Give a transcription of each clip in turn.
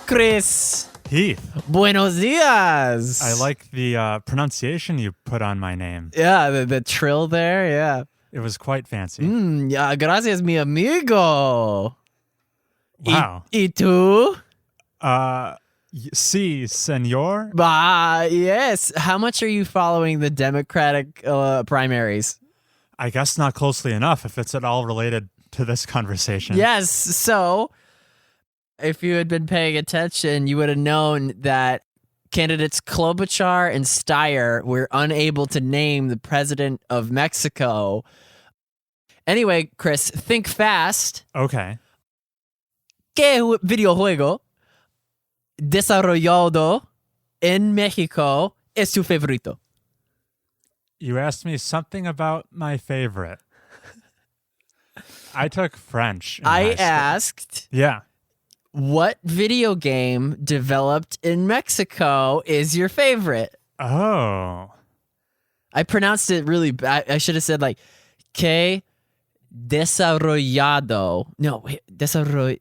Chris. Heath. Buenos dias. I like the pronunciation you put on my name. Yeah, the trill there, yeah. It was quite fancy. Yeah, gracias, mi amigo. Wow. Y tú? Si, senor. Yes. How much are you following the Democratic primaries? I guess not closely enough if it's at all related to this conversation. Yes. So, if you had been paying attention, you would have known that candidates Klobuchar and Steyer were unable to name the president of Mexico. Anyway, Chris, think fast. Okay. ¿Qué videojuego desarrollado en México es tu favorito? You asked me something about my favorite. I took French. I asked, Yeah. what video game developed in Mexico is your favorite? Oh. I pronounced it really bad. I should have said like, que desarrollado. No, wait, desarrollado.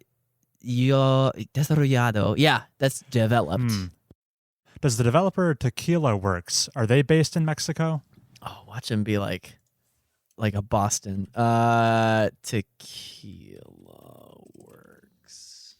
Yeah, that's developed. Does the developer Tequila Works, are they based in Mexico? Oh, watch him be like a Boston. Tequila Works.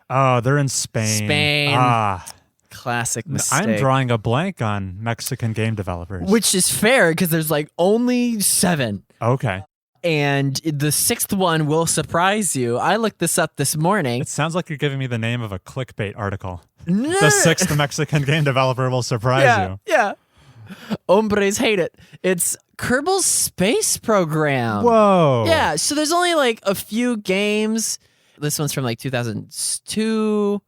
Oh, they're in Spain. Spain. Ah. Classic mistake. I'm drawing a blank on Mexican game developers. Which is fair because there's like only 7. Okay. And the 6th one will surprise you. I looked this up this morning. It sounds like you're giving me the name of a clickbait article. No. The 6th Mexican game developer will surprise you. Yeah. Hombres hate it. It's Kerbal Space Program. Whoa. Yeah, so there's only like a few games. This one's from like 2002.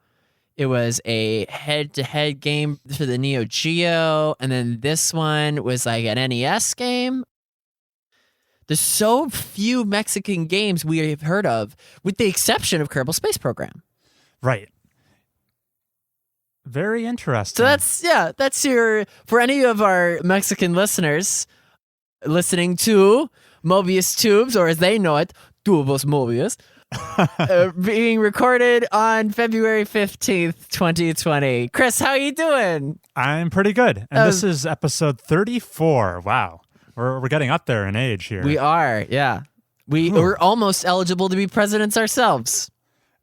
It was a head-to-head game for the Neo Geo. And then this one was like an NES game. There's so few Mexican games we have heard of, with the exception of Kerbal Space Program. Right. Very interesting. So that's your, for any of our Mexican listeners listening to Mobius Tubes, or as they know it, Tubos Mobius, being recorded on February 15th, 2020. Chris, how you doing? I'm pretty good. And this is episode 34. Wow. We're getting up there in age here. We are, yeah. We're almost eligible to be presidents ourselves.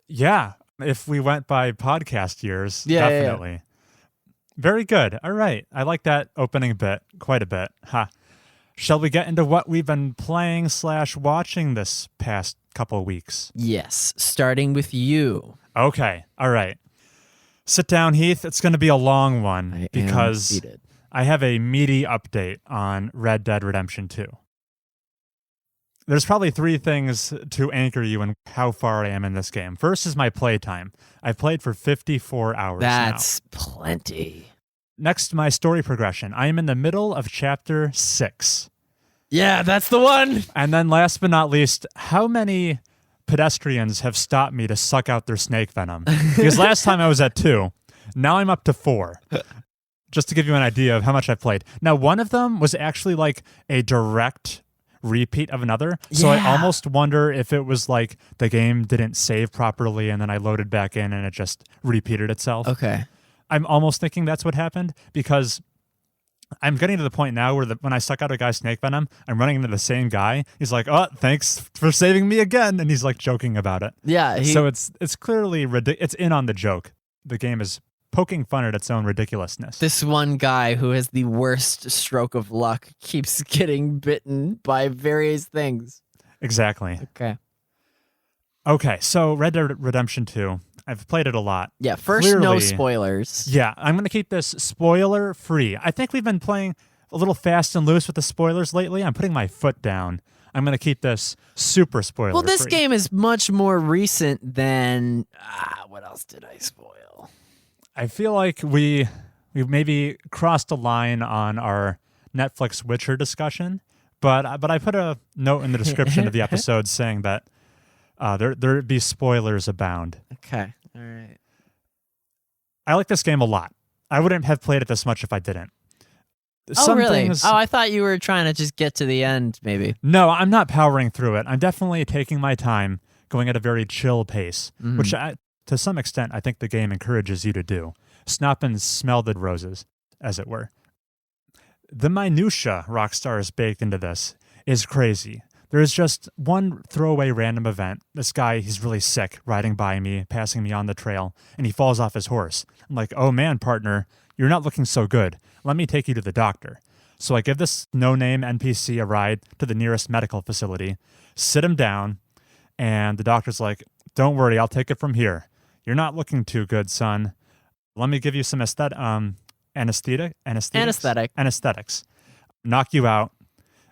Yeah. If we went by podcast years, Yeah, definitely. yeah. Very good. All right. I like that opening bit quite a bit. Shall we get into what we've been playing / watching this past couple weeks? Yes, starting with you. Okay. All right. Sit down, Heath. It's going to be a long one because I have a meaty update on Red Dead Redemption 2. There's probably 3 things to anchor you in how far I am in this game. First is my playtime. I've played for 54 hours That's now. plenty. Next, my story progression. I am in the middle of chapter 6. Yeah, that's the one. And then last but not least, how many pedestrians have stopped me to suck out their snake venom? Because last time I was at 2. Now I'm up to 4. Just to give you an idea of how much I've played. Now, one of them was actually like a direct repeat of another. So I almost wonder if it was like the game didn't save properly and then I loaded back in and it just repeated itself. Okay. I'm almost thinking that's what happened because I'm getting to the point now where when I suck out a guy's snake venom, I'm running into the same guy. He's like, "Oh, thanks for saving me again," and he's like joking about it. Yeah. So it's clearly it's in on the joke. The game is poking fun at its own ridiculousness. This one guy who has the worst stroke of luck keeps getting bitten by various things. Exactly. Okay, so Red Dead Redemption 2. I've played it a lot. Yeah, first, no spoilers. Yeah, I'm going to keep this spoiler free. I think we've been playing a little fast and loose with the spoilers lately. I'm putting my foot down. I'm going to keep this super spoiler free. Well, this game is much more recent than... what else did I spoil? I feel like we maybe crossed a line on our Netflix Witcher discussion, but I put a note in the description of the episode saying that there'd be spoilers abound. Okay, all right. I like this game a lot. I wouldn't have played it this much if I didn't. Really? I thought you were trying to just get to the end, maybe. No, I'm not powering through it. I'm definitely taking my time, going at a very chill pace, which to some extent, I think the game encourages you to do. Snop and smell the roses, as it were. The minutia Rockstar has baked into this is crazy. There is just one throwaway random event. This guy, he's really sick, riding by me, passing me on the trail, and he falls off his horse. I'm like, oh man, partner, you're not looking so good. Let me take you to the doctor. So I give this no-name NPC a ride to the nearest medical facility, sit him down, and the doctor's like, don't worry, I'll take it from here. You're not looking too good, son. Let me give you some anesthetics. Knock you out.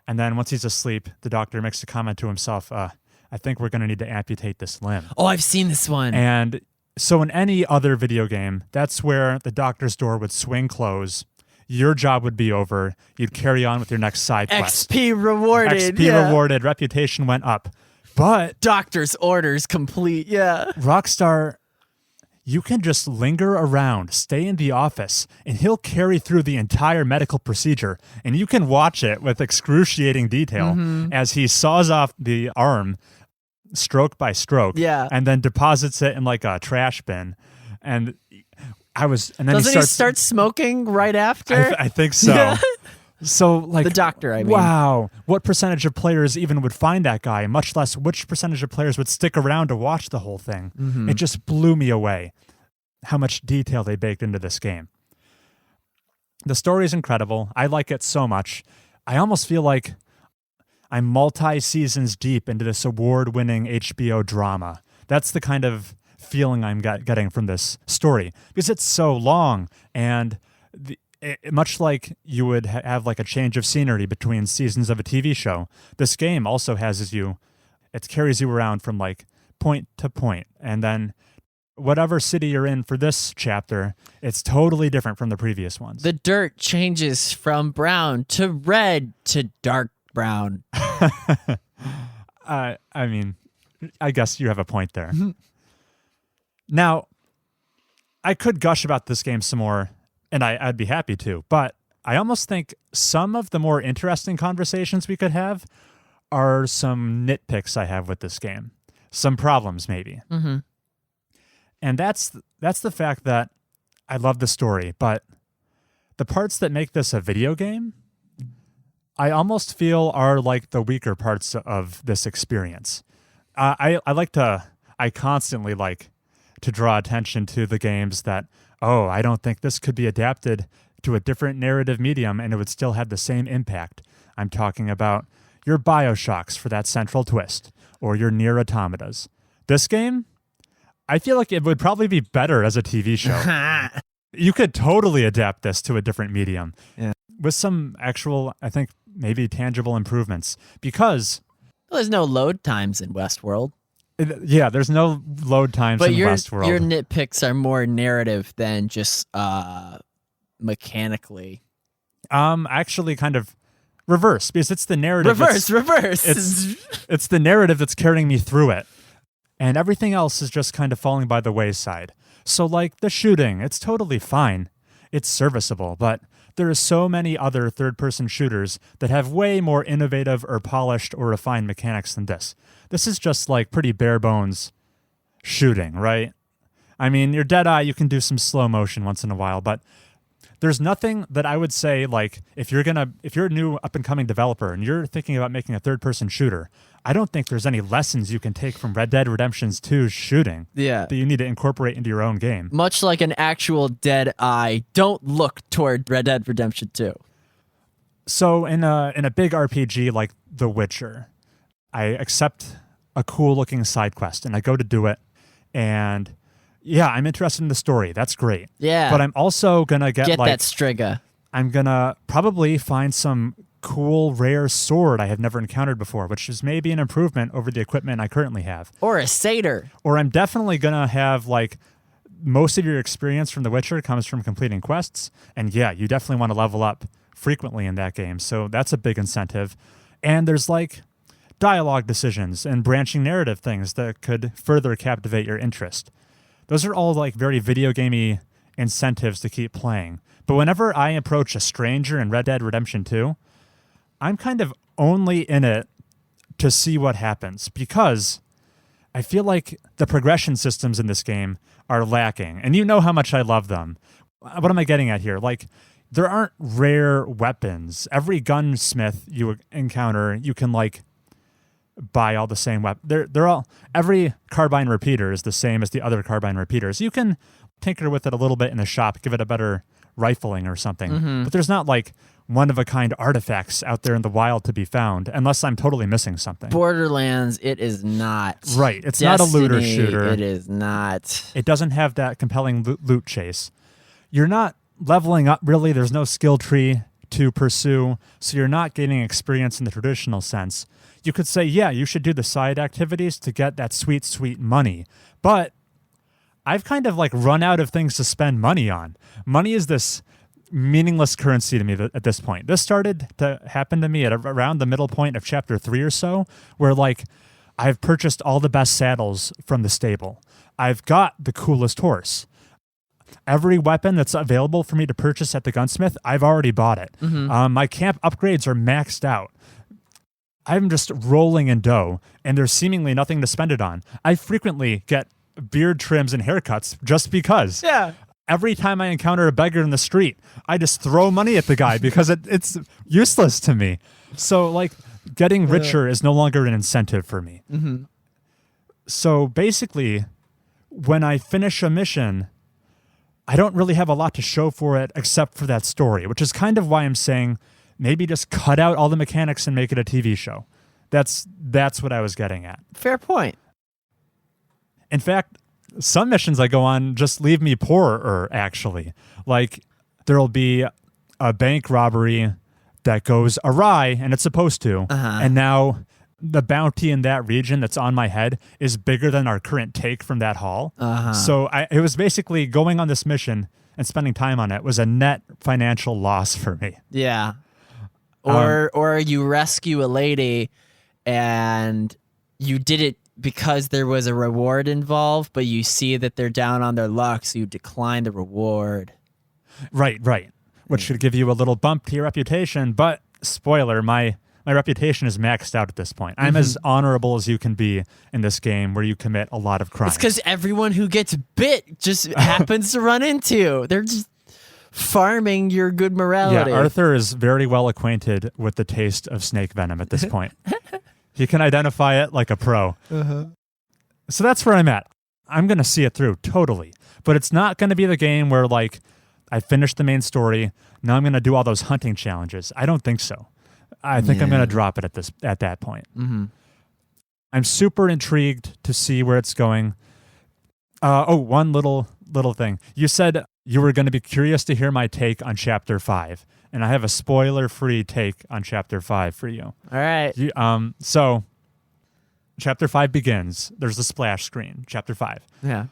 And then once he's asleep, the doctor makes a comment to himself, I think we're going to need to amputate this limb. Oh, I've seen this one. And so in any other video game, that's where the doctor's door would swing close. Your job would be over. You'd carry on with your next side quest. XP rewarded. Rewarded. Reputation went up. But doctor's orders complete. Yeah. Rockstar, you can just linger around, stay in the office, and he'll carry through the entire medical procedure. And you can watch it with excruciating detail as he saws off the arm stroke by stroke. Yeah. And then deposits it in like a trash bin. And then Doesn't he start smoking right after? I think so. Yeah. So, like, the doctor, I mean. Wow. What percentage of players even would find that guy, much less which percentage of players would stick around to watch the whole thing? It just blew me away how much detail they baked into this game. The story is incredible. I like it so much. I almost feel like I'm multi-seasons deep into this award-winning HBO drama. That's the kind of feeling I'm getting from this story because it's so long and much like you would have like a change of scenery between seasons of a TV show, this game also it carries you around from like point to point. And then whatever city you're in for this chapter, it's totally different from the previous ones. The dirt changes from brown to red to dark brown. I mean, I guess you have a point there. Now, I could gush about this game some more, and I'd be happy to, but I almost think some of the more interesting conversations we could have are some nitpicks I have with this game. Some problems, maybe. And that's the fact that I love the story, but the parts that make this a video game, I almost feel are like the weaker parts of this experience. I constantly like to draw attention to the games that, I don't think this could be adapted to a different narrative medium and it would still have the same impact. I'm talking about your BioShocks for that central twist, or your Nier Automatas. This game, I feel like it would probably be better as a TV show. You could totally adapt this to a different medium with some actual, I think, maybe tangible improvements because... Well, there's no load times in Westworld. There's no load times in Westworld. Your nitpicks are more narrative than just mechanically. Actually kind of reverse, because it's the narrative. Reverse. It's the narrative that's carrying me through it. And everything else is just kind of falling by the wayside. So like the shooting, it's totally fine. It's serviceable, but there are so many other third-person shooters that have way more innovative or polished or refined mechanics than this. This is just like pretty bare bones shooting, right? I mean, your Deadeye, you can do some slow motion once in a while, but there's nothing that I would say, like, if you're a new up-and-coming developer and you're thinking about making a third-person shooter, I don't think there's any lessons you can take from Red Dead Redemption 2's shooting that you need to incorporate into your own game. Much like an actual Deadeye, don't look toward Red Dead Redemption 2. So in a big RPG like The Witcher, I accept a cool-looking side quest, and I go to do it, and... yeah, I'm interested in the story. That's great. Yeah. But I'm also going to get that Striga. I'm going to probably find some cool, rare sword I have never encountered before, which is maybe an improvement over the equipment I currently have. Or a satyr. Or I'm definitely going to have, like, most of your experience from The Witcher comes from completing quests. And yeah, you definitely want to level up frequently in that game. So that's a big incentive. And there's, like, dialogue decisions and branching narrative things that could further captivate your interest. Those are all like very video gamey incentives to keep playing. But whenever I approach a stranger in Red Dead Redemption 2, I'm kind of only in it to see what happens because I feel like the progression systems in this game are lacking. And you know how much I love them. What am I getting at here? Like, there aren't rare weapons. Every gunsmith you encounter, you can like buy all the same weapons. They're all, every carbine repeater is the same as the other carbine repeaters. You can tinker with it a little bit in the shop, give it a better rifling or something. But there's not like one-of-a-kind artifacts out there in the wild to be found, unless I'm totally missing something. Borderlands, it is not. Right. It's Destiny, not a looter shooter. It is not. It doesn't have that compelling loot chase. You're not leveling up, really. There's no skill tree to pursue, so you're not gaining experience in the traditional sense. You could say, yeah, you should do the side activities to get that sweet, sweet money. But I've kind of like run out of things to spend money on. Money is this meaningless currency to me at this point. This started to happen to me at around the middle point of chapter 3 or so, where like I've purchased all the best saddles from the stable. I've got the coolest horse. Every weapon that's available for me to purchase at the gunsmith, I've already bought it. My camp upgrades are maxed out. I'm just rolling in dough, and there's seemingly nothing to spend it on. I frequently get beard trims and haircuts just because. Yeah. Every time I encounter a beggar in the street, I just throw money at the guy because it's useless to me. So, like, getting richer is no longer an incentive for me. So, basically, when I finish a mission, I don't really have a lot to show for it except for that story, which is kind of why I'm saying maybe just cut out all the mechanics and make it a TV show. That's what I was getting at. Fair point. In fact, some missions I go on just leave me poorer, actually. Like, there'll be a bank robbery that goes awry, and it's supposed to, and now the bounty in that region that's on my head is bigger than our current take from that haul. So it was basically going on this mission and spending time on it was a net financial loss for me. Yeah. Or you rescue a lady and you did it because there was a reward involved, but you see that they're down on their luck, so you decline the reward. Right. Which should give you a little bump to your reputation, but spoiler, my reputation is maxed out at this point. I'm as honorable as you can be in this game where you commit a lot of crimes. It's because everyone who gets bit just happens to run into. They're just farming your good morality. Yeah, Arthur is very well acquainted with the taste of snake venom at this point. He can identify it like a pro. So that's where I'm at. I'm going to see it through, totally. But it's not going to be the game where, like, I finished the main story, now I'm going to do all those hunting challenges. I don't think so. I think I'm going to drop it at that point. I'm super intrigued to see where it's going. One little thing. You said you were going to be curious to hear my take on Chapter 5. And I have a spoiler-free take on Chapter 5 for you. All right. So, Chapter 5 begins. There's the splash screen. Chapter 5. Yeah.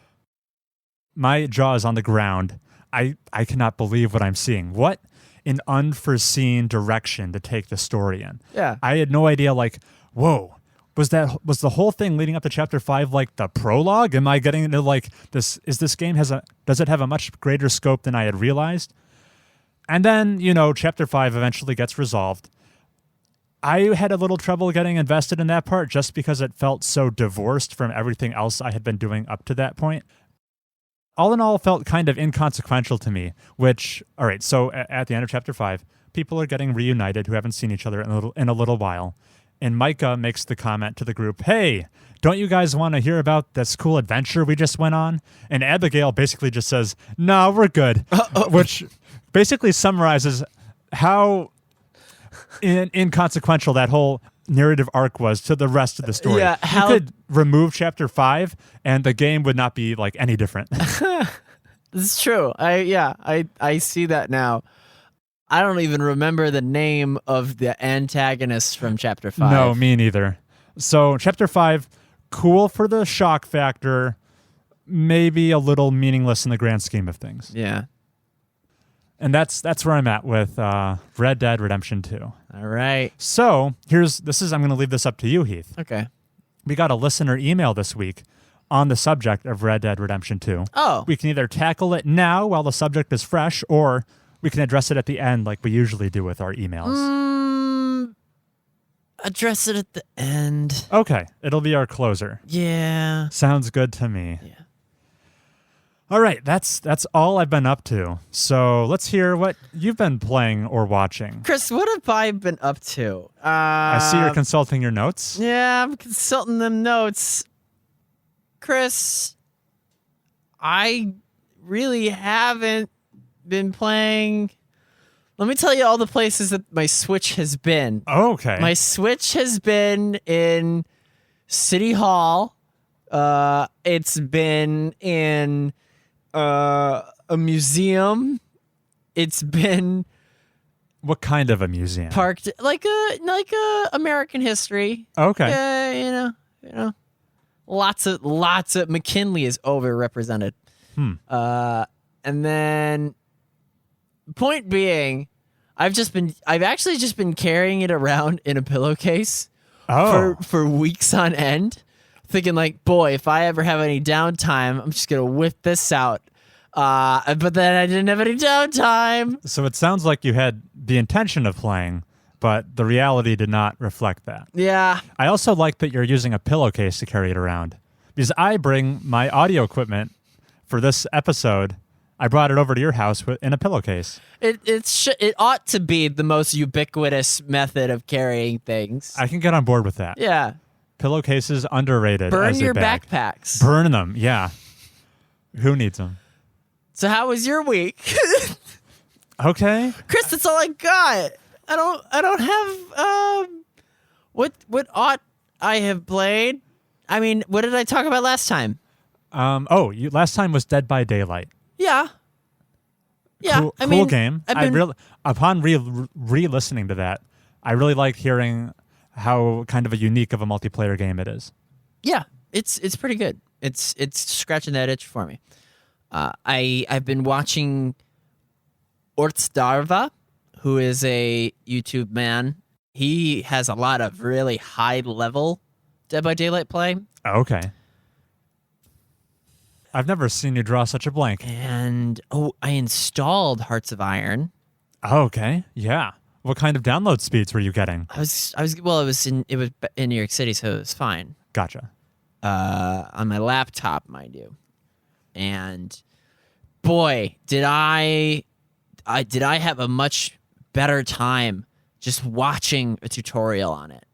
My jaw is on the ground. I cannot believe what I'm seeing. What an unforeseen direction to take the story in. Yeah. I had no idea, like, whoa, was the whole thing leading up to Chapter 5 like the prologue? Am I getting into, like, does it have a much greater scope than I had realized? And then, Chapter 5 eventually gets resolved. I had a little trouble getting invested in that part just because it felt so divorced from everything else I had been doing up to that point. All in all, felt kind of inconsequential to me, all right, so at the end of Chapter 5, people are getting reunited who haven't seen each other in a little while. And Micah makes the comment to the group, hey, don't you guys want to hear about this cool adventure we just went on? And Abigail basically just says, no, we're good, which basically summarizes how inconsequential that whole narrative arc was to the rest of the story. Yeah, you could remove Chapter 5 and the game would not be like any different. This is true. I see that now. I don't even remember the name of the antagonist from Chapter 5. No, me neither. So Chapter 5, cool for the shock factor, maybe a little meaningless in the grand scheme of things. Yeah. And that's where I'm at with Red Dead Redemption 2. All right. So I'm going to leave this up to you, Heath. Okay. We got a listener email this week on the subject of Red Dead Redemption 2. Oh. We can either tackle it now while the subject is fresh, or we can address it at the end like we usually do with our emails. address it at the end. Okay, it'll be our closer. Yeah. Sounds good to me. Yeah. All right, that's all I've been up to. So let's hear what you've been playing or watching. Chris, what have I been up to? I see you're consulting your notes. Yeah, I'm consulting them notes. Chris, I really haven't been playing. Let me tell you all the places that my Switch has been. Okay. My Switch has been in City Hall. It's been in a museum. It's been What kind of a museum? parked like a American history. Okay. You know, lots of McKinley is overrepresented. And then point being, I've actually just been carrying it around in a pillowcase for weeks on end, thinking like, boy, if I ever have any downtime, I'm just gonna whip this out. But then I didn't have any downtime. So it sounds like you had the intention of playing, but the reality did not reflect that. Yeah. I also like that you're using a pillowcase to carry it around, because I bring my audio equipment for this episode. I brought it over to your house in a pillowcase. It ought to be the most ubiquitous method of carrying things. I can get on board with that. Yeah. Pillowcases underrated. Burn as a your bag. backpacks. Burn them. Yeah. Who needs them? So how was your week? Okay. Chris, that's all I got. I don't have what ought I have played? I mean, what did I talk about last time? Last time was Dead by Daylight. Yeah. Yeah. Cool game. Upon re-listening to that, I really like hearing how kind of a unique of a multiplayer game it is. Yeah, it's pretty good. It's scratching that itch for me. I've been watching Ortsdarva, who is a YouTube man. He has a lot of really high level Dead by Daylight play. Okay. I've never seen you draw such a blank. And I installed Hearts of Iron. Okay. Yeah. What kind of download speeds were you getting? It was in New York City, so it was fine. Gotcha. On my laptop, mind you. And boy, did I have a much better time just watching a tutorial on it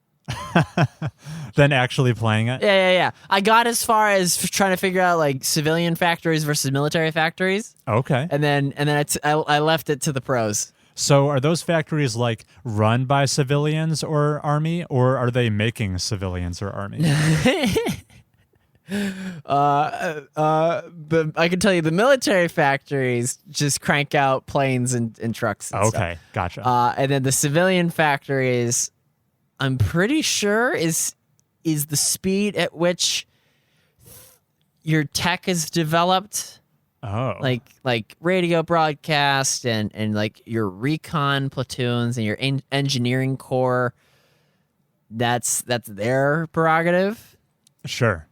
than actually playing it. Yeah. I got as far as trying to figure out like civilian factories versus military factories. Okay. And then I left it to the pros. So are those factories like run by civilians or army, or are they making civilians or army? I can tell you the military factories just crank out planes and trucks and stuff. Gotcha. And then the civilian factories, I'm pretty sure is the speed at which your tech is developed. Oh. Like radio broadcast and like your recon platoons and your engineering corps. That's their prerogative. Sure.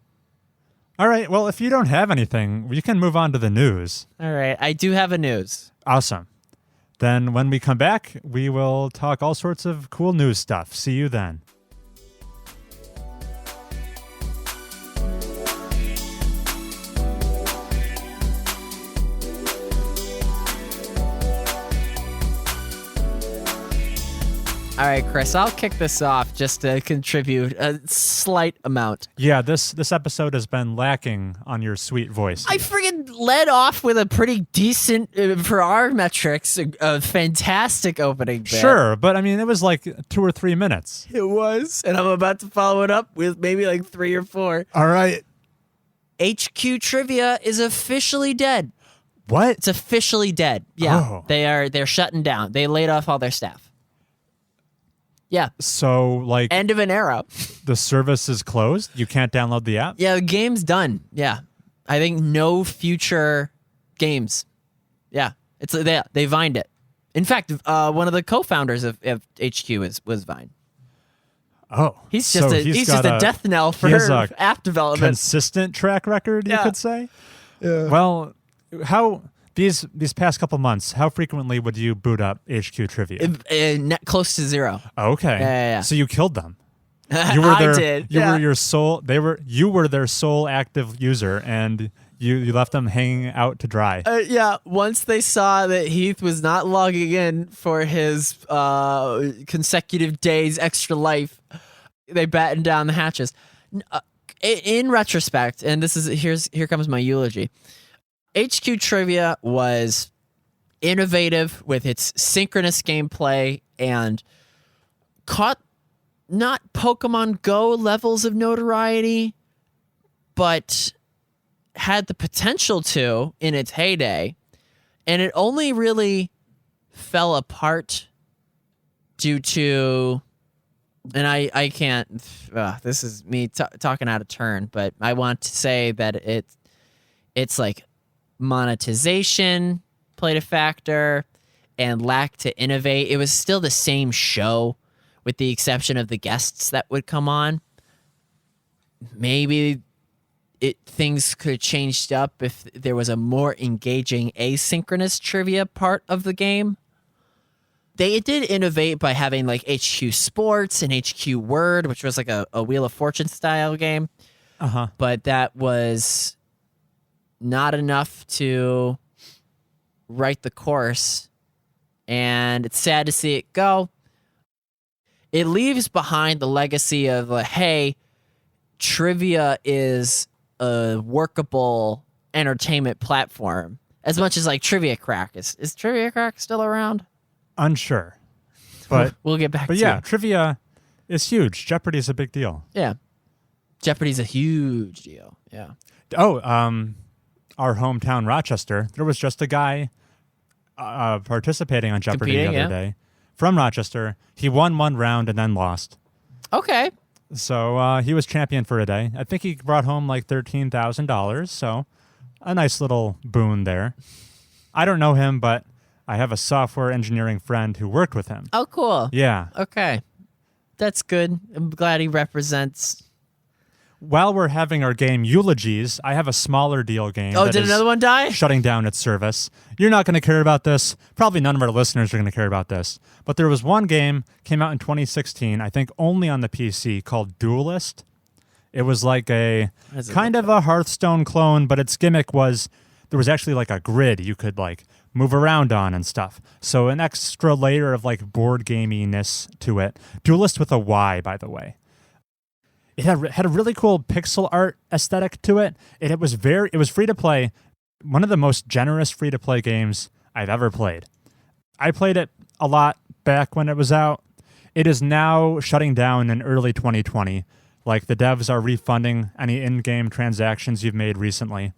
All right. Well, if you don't have anything, we can move on to the news. All right. I do have a news. Awesome. Then when we come back, we will talk all sorts of cool news stuff. See you then. All right, Chris, I'll kick this off just to contribute a slight amount. Yeah, this episode has been lacking on your sweet voice. I friggin' led off with a pretty decent, for our metrics, a fantastic opening bit. Sure, but I mean, it was like 2 or 3 minutes. It was, and I'm about to follow it up with maybe like 3 or 4. All right. HQ Trivia is officially dead. What? It's officially dead. Yeah, Oh. they're shutting down. They laid off all their staff. Yeah. So, like, End of an era. the service is closed? You can't download the app? Yeah, the game's done. Yeah. I think no future games. Yeah. They Vined it. In fact, one of the co-founders of HQ was Vine. Oh. He's just a death knell for app development. Consistent track record, you Yeah. could say? Yeah. Well, how these past couple months, how frequently would you boot up HQ Trivia? Close to 0. Okay. Yeah. So you killed them. You were their, I did. You Yeah. were your sole. You were their sole active user, and you left them hanging out to dry. Yeah, once they saw that Heath was not logging in for his consecutive days extra life, they battened down the hatches. In retrospect, and here comes my eulogy. HQ Trivia was innovative with its synchronous gameplay and caught not Pokemon Go levels of notoriety, but had the potential to in its heyday, and it only really fell apart due to, and I can't, this is me talking out of turn, but I want to say that it's like monetization played a factor and lack to innovate. It was still the same show with the exception of the guests that would come on. Maybe things could have changed up if there was a more engaging asynchronous trivia part of the game. They did innovate by having like HQ Sports and HQ Word, which was like a Wheel of Fortune style game. But that was not enough to write the course, and it's sad to see it go. It leaves behind the legacy of hey, trivia is a workable entertainment platform. As much as like Trivia Crack is Trivia Crack still around? Unsure, but we'll get back. But to yeah, it. trivia is huge. Jeopardy is a big deal. Yeah, Jeopardy's a huge deal. Yeah. Oh, our hometown Rochester. There was just a guy participating on Jeopardy the other day from Rochester. He won one round and then lost. Okay. So he was champion for a day. I think he brought home like $13,000. So a nice little boon there. I don't know him, but I have a software engineering friend who worked with him. Oh, cool. Yeah. Okay. That's good. I'm glad he represents. While we're having our game eulogies, I have a smaller deal game. Oh, did another one die? Shutting down its service. You're not going to care about this. Probably none of our listeners are going to care about this. But there was one game, came out in 2016, I think only on the PC, called Duelyst. It was like a kind of a Hearthstone clone, but its gimmick was there was actually like a grid you could like move around on and stuff. So an extra layer of like board gaminess to it. Duelyst with a Y, by the way. It had a really cool pixel art aesthetic to it. It was free to play. One of the most generous free to play games I've ever played. I played it a lot back when it was out. It is now shutting down in early 2020. Like the devs are refunding any in-game transactions you've made recently.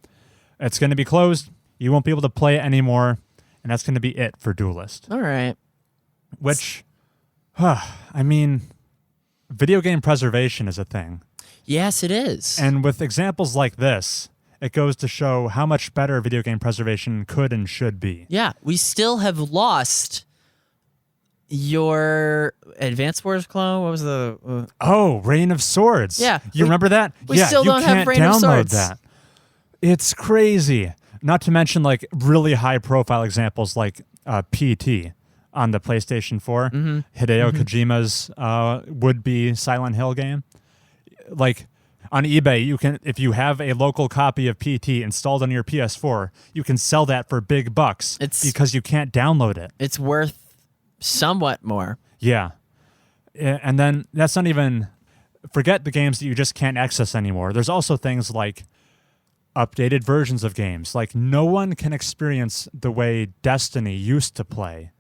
It's going to be closed. You won't be able to play it anymore, and that's going to be it for Duelyst. All right. Which, I mean, video game preservation is a thing. Yes, it is. And with examples like this, it goes to show how much better video game preservation could and should be. Yeah, we still have lost your Advanced Wars clone. What was the... Reign of Swords. Yeah. You remember that? We still don't have Reign of Swords. That. It's crazy. Not to mention like really high profile examples like PT on the PlayStation 4, Hideo Kojima's would-be Silent Hill game. Like on eBay, you can, if you have a local copy of PT installed on your PS4, you can sell that for big bucks because you can't download it. It's worth somewhat more. Yeah. And then that's not even, forget the games that you just can't access anymore. There's also things like updated versions of games. Like no one can experience the way Destiny used to play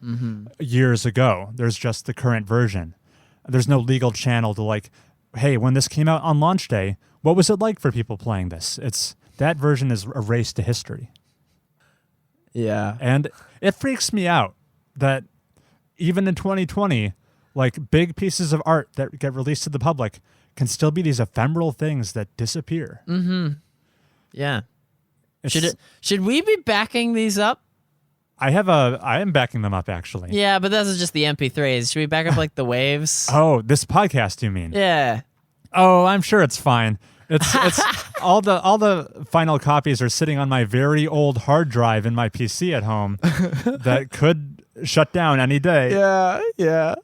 years ago. There's just the current version. There's no legal channel to like, hey, when this came out on launch day, what was it like for people playing this? That version is erased to history. Yeah. And it freaks me out that even in 2020, like big pieces of art that get released to the public can still be these ephemeral things that disappear. Yeah. Should we be backing these up? I am backing them up actually. Yeah, but those are just the MP3s. Should we back up like the waves? Oh, this podcast you mean? Yeah. Oh, I'm sure it's fine. It's all the final copies are sitting on my very old hard drive in my PC at home that could shut down any day. Yeah.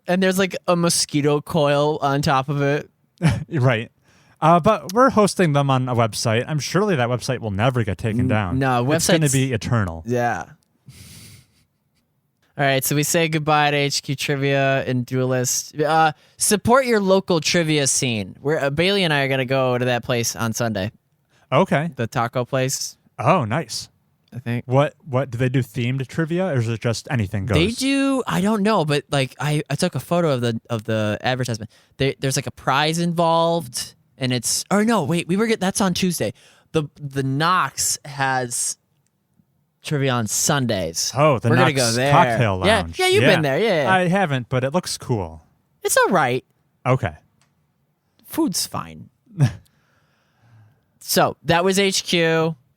And there's like a mosquito coil on top of it. Right. But we're hosting them on a website. I'm surely that website will never get taken down. No, it's going to be eternal. Yeah. All right, so we say goodbye to HQ Trivia and Duelyst. Support your local trivia scene. Bailey and I are going to go to that place on Sunday. Okay. The taco place. Oh, nice. I think. What do they do? Themed trivia, or is it just anything goes? They do. I don't know, but like I took a photo of the advertisement. There's like a prize involved, and it's. Or no, wait, that's on Tuesday. The Knox has trivia on Sundays. Oh, we're gonna go there. Cocktail Lounge. Yeah, you've been there. Yeah, I haven't, but it looks cool. it's all right. Okay. Food's fine. So that was HQ.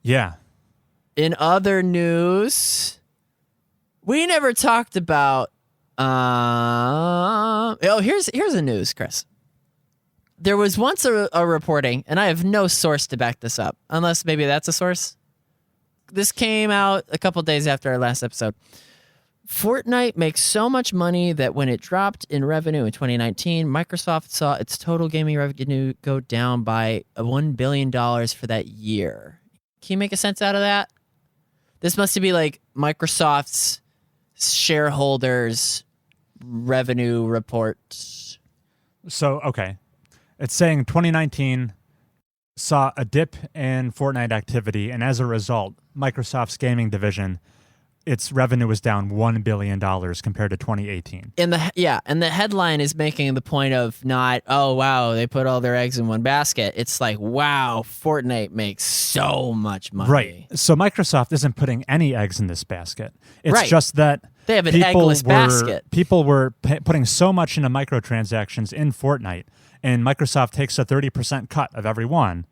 Yeah. In other news, we never talked about. Here's the news, Chris. There was once a reporting, and I have no source to back this up, unless maybe that's a source. This came out a couple days after our last episode. Fortnite makes so much money that when it dropped in revenue in 2019, Microsoft saw its total gaming revenue go down by $1 billion for that year. Can you make a sense out of that? This must be like Microsoft's shareholders' revenue report. So, okay. It's saying 2019 saw a dip in Fortnite activity, and as a result, Microsoft's gaming division, its revenue was down $1 billion compared to 2018. And the headline is making the point of not, oh, wow, they put all their eggs in one basket. It's like, wow, Fortnite makes so much money. Right. So Microsoft isn't putting any eggs in this basket. It's just that they have an eggless basket. People were putting so much into microtransactions in Fortnite, and Microsoft takes a 30% cut of every one.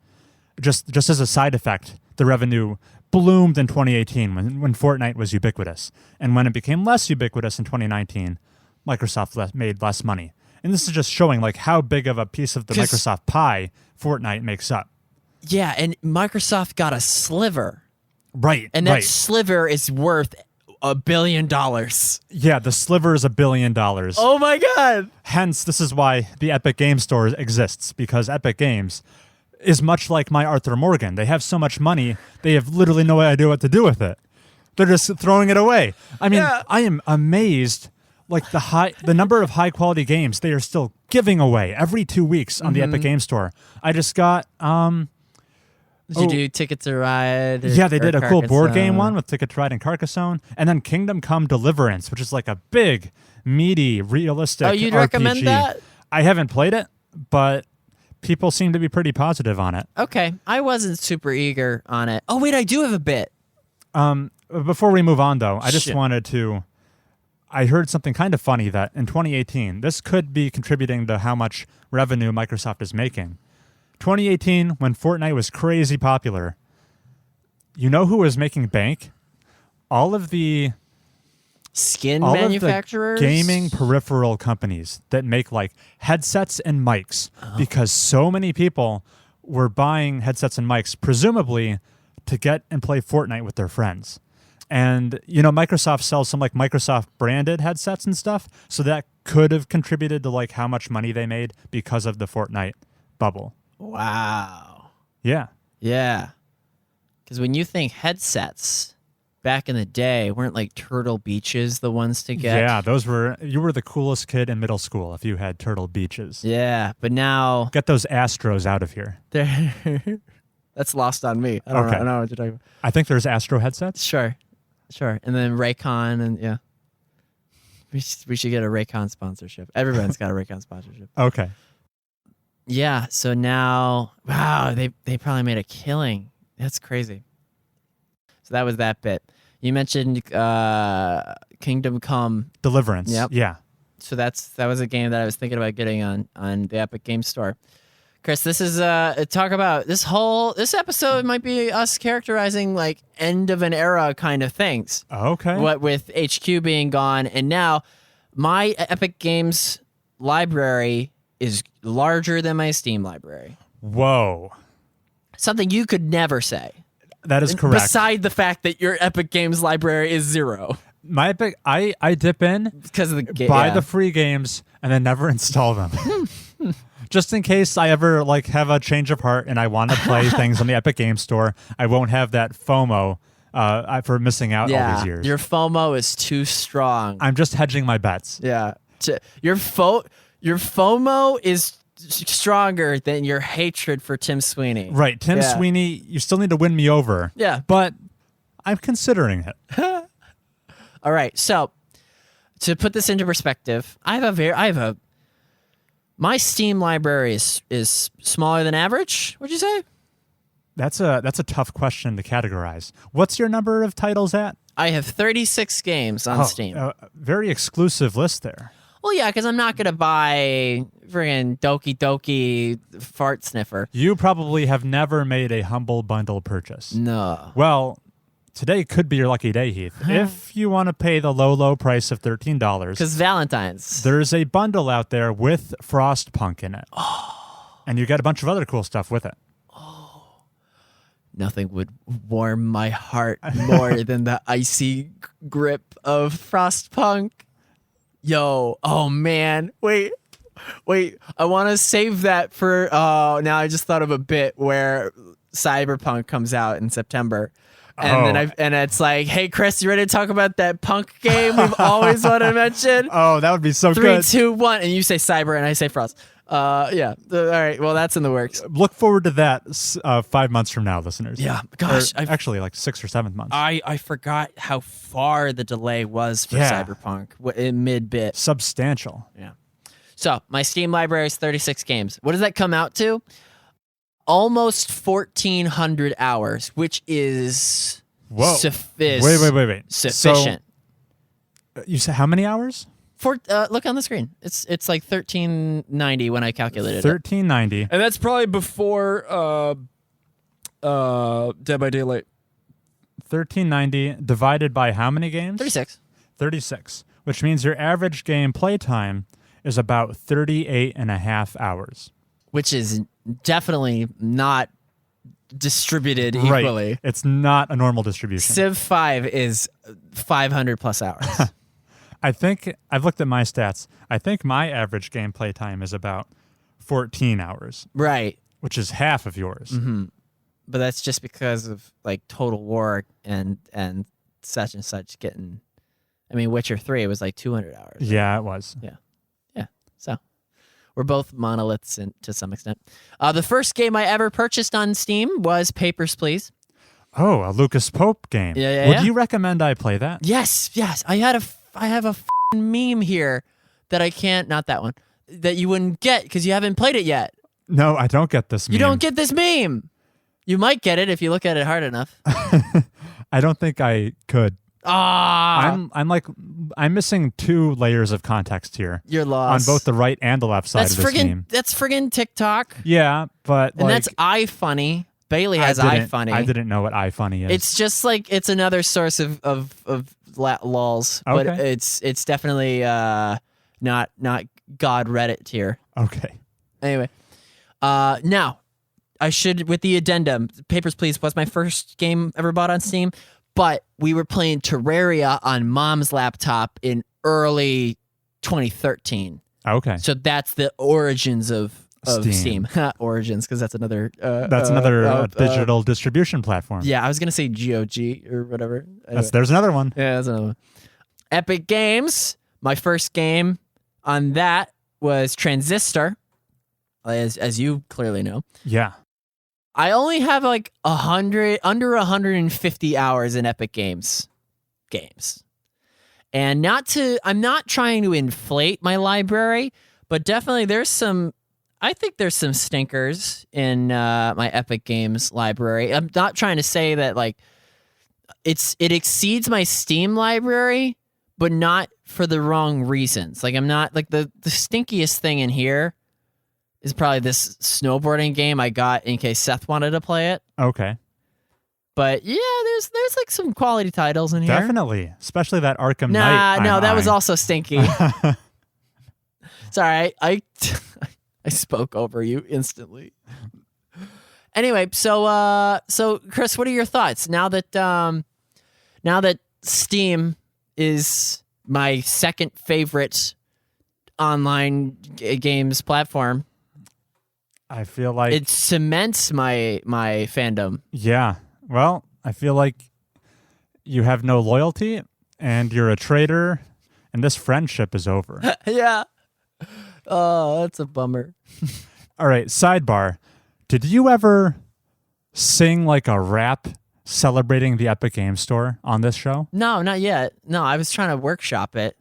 Just as a side effect, the revenue bloomed in 2018 when Fortnite was ubiquitous. And when it became less ubiquitous in 2019, Microsoft made less money. And this is just showing like how big of a piece of the Microsoft pie Fortnite makes up. Yeah, and Microsoft got a sliver. Right. And that sliver is worth $1 billion. Yeah, the sliver is $1 billion. Oh my God. Hence, this is why the Epic Games Store exists, because Epic Games is much like my Arthur Morgan. They have so much money, they have literally no idea what to do with it. They're just throwing it away. I mean, I am amazed, like the number of high quality games they are still giving away every 2 weeks on the Epic Games Store. I just got Did you do Ticket to Ride? Yeah, they did a cool board game one with Ticket to Ride and Carcassonne, and then Kingdom Come Deliverance, which is like a big, meaty, realistic Oh, you'd RPG. recommend that? I haven't played it, but people seem to be pretty positive on it. Okay. I wasn't super eager on it. Oh, wait, I do have a bit. Before we move on, though, I just wanted to... I heard something kind of funny that in 2018, this could be contributing to how much revenue Microsoft is making. 2018, when Fortnite was crazy popular, you know who was making bank? All of the manufacturers? Of the gaming peripheral companies that make like headsets and mics, because so many people were buying headsets and mics, presumably to get and play Fortnite with their friends. And, you know, Microsoft sells some like Microsoft branded headsets and stuff. So that could have contributed to like how much money they made because of the Fortnite bubble. Wow. Yeah. Yeah. Because when you think headsets, back in the day, weren't like Turtle Beaches the ones to get? Yeah, you were the coolest kid in middle school if you had Turtle Beaches. Yeah, but now... Get those Astros out of here. That's lost on me. I don't know what you're talking about. I think there's Astro headsets. Sure. And then Raycon, and yeah. We should get a Raycon sponsorship. Everyone's got a Raycon sponsorship. Okay. Yeah, so now, wow, they probably made a killing. That's crazy. So that was that bit. You mentioned Kingdom Come Deliverance. Yep. Yeah. So that was a game that I was thinking about getting on the Epic Games Store. Chris, this is talk about this episode might be us characterizing like end of an era kind of things. Okay. What with HQ being gone, and now my Epic Games library is larger than my Steam library. Whoa. Something you could never say. That is correct. Beside the fact that your Epic Games library is 0. My Epic, I dip in because of the buy the free games and then never install them. Just in case I ever like have a change of heart and I want to play things on the Epic Game Store, I won't have that FOMO for missing out all these years. Your FOMO is too strong. I'm just hedging my bets. Yeah. Your FOMO is stronger than your hatred for Tim Sweeney. Right. Tim Sweeney, you still need to win me over. Yeah. But I'm considering it. All right. So to put this into perspective, my Steam library is smaller than average, would you say? That's a tough question to categorize. What's your number of titles at? I have 36 games on Steam. Very exclusive list there. Well, yeah, because I'm not going to buy friggin' Doki Doki Fart Sniffer. You probably have never made a Humble Bundle purchase. No. Well, today could be your lucky day, Heath. If you want to pay the low price of $13. Because Valentine's. There's a bundle out there with Frostpunk in it. And you get a bunch of other cool stuff with it. Nothing would warm my heart more than the icy grip of Frostpunk. Yo, oh man, wait, I want to save that for, now I just thought of a bit where Cyberpunk comes out in September. And then it's like, hey, Chris, you ready to talk about that punk game we've always wanted to mention? Oh, that would be so 3, good. 3, 2, 1, and you say Cyber and I say Frost. Yeah. All right. Well, that's in the works. Look forward to that 5 months from now, listeners. Yeah. Gosh. Actually, like 6 or 7 months. I forgot how far the delay was for Cyberpunk in mid-bit. Substantial. Yeah. So my Steam library is 36 games. What does that come out to? Almost 1,400 hours, which is wait. sufficient. So, you said how many hours? Look on the screen. It's like 1390 when I calculated 1390. And that's probably before Dead by Daylight. 1390 divided by how many games? 36. 36, which means your average game playtime is about 38 and a half hours. Which is definitely not distributed equally. Right. It's not a normal distribution. Civ 5 is 500 plus hours. I think I've looked at my stats. I think my average gameplay time is about 14 hours. Right. Which is half of yours. Mm-hmm. But that's just because of like Total War and such and such getting. I mean, Witcher 3 was like 200 hours. Yeah, it was. Yeah. So we're both monoliths to some extent. The first game I ever purchased on Steam was Papers, Please. Oh, a Lucas Pope game. Yeah. Would you recommend I play that? Yes. I have a f***ing meme here that I can't, not that one, that you wouldn't get because you haven't played it yet. No, I don't get this meme. You don't get this meme. You might get it if you look at it hard enough. I don't think I could. I'm missing 2 layers of context here. You're lost. On both the right and the left side of this meme. That's friggin' TikTok. Yeah, but and that's iFunny. Bailey has iFunny. I didn't know what iFunny is. It's just like it's another source of lols, but it's definitely not God Reddit tier. Okay. Anyway, now I should with the addendum. Papers, Please was my first game ever bought on Steam, but we were playing Terraria on Mom's laptop in early 2013. Okay. So that's the origins of Steam. Origins, because that's another digital distribution platform. Yeah, I was gonna say GOG or whatever. Anyway. There's another one. Yeah, that's another one. Epic Games. My first game on that was Transistor, as you clearly know. Yeah. I only have like under 150 hours in Epic Games. And I'm not trying to inflate my library, but definitely I think there's some stinkers in my Epic Games library. I'm not trying to say that like it exceeds my Steam library, but not for the wrong reasons. Like I'm not like the stinkiest thing in here is probably this snowboarding game I got in case Seth wanted to play it. Okay. But yeah, there's like some quality titles in here. Definitely, especially that Arkham Knight. No, that was also stinky. Sorry, I spoke over you instantly. Anyway, so Chris, what are your thoughts now that Steam is my second favorite online games platform. I feel like it cements my fandom. Yeah. Well, I feel like you have no loyalty and you're a traitor and this friendship is over. Yeah. Oh, that's a bummer. All right, sidebar. Did you ever sing like a rap celebrating the Epic Game Store on this show? No, not yet. No, I was trying to workshop it.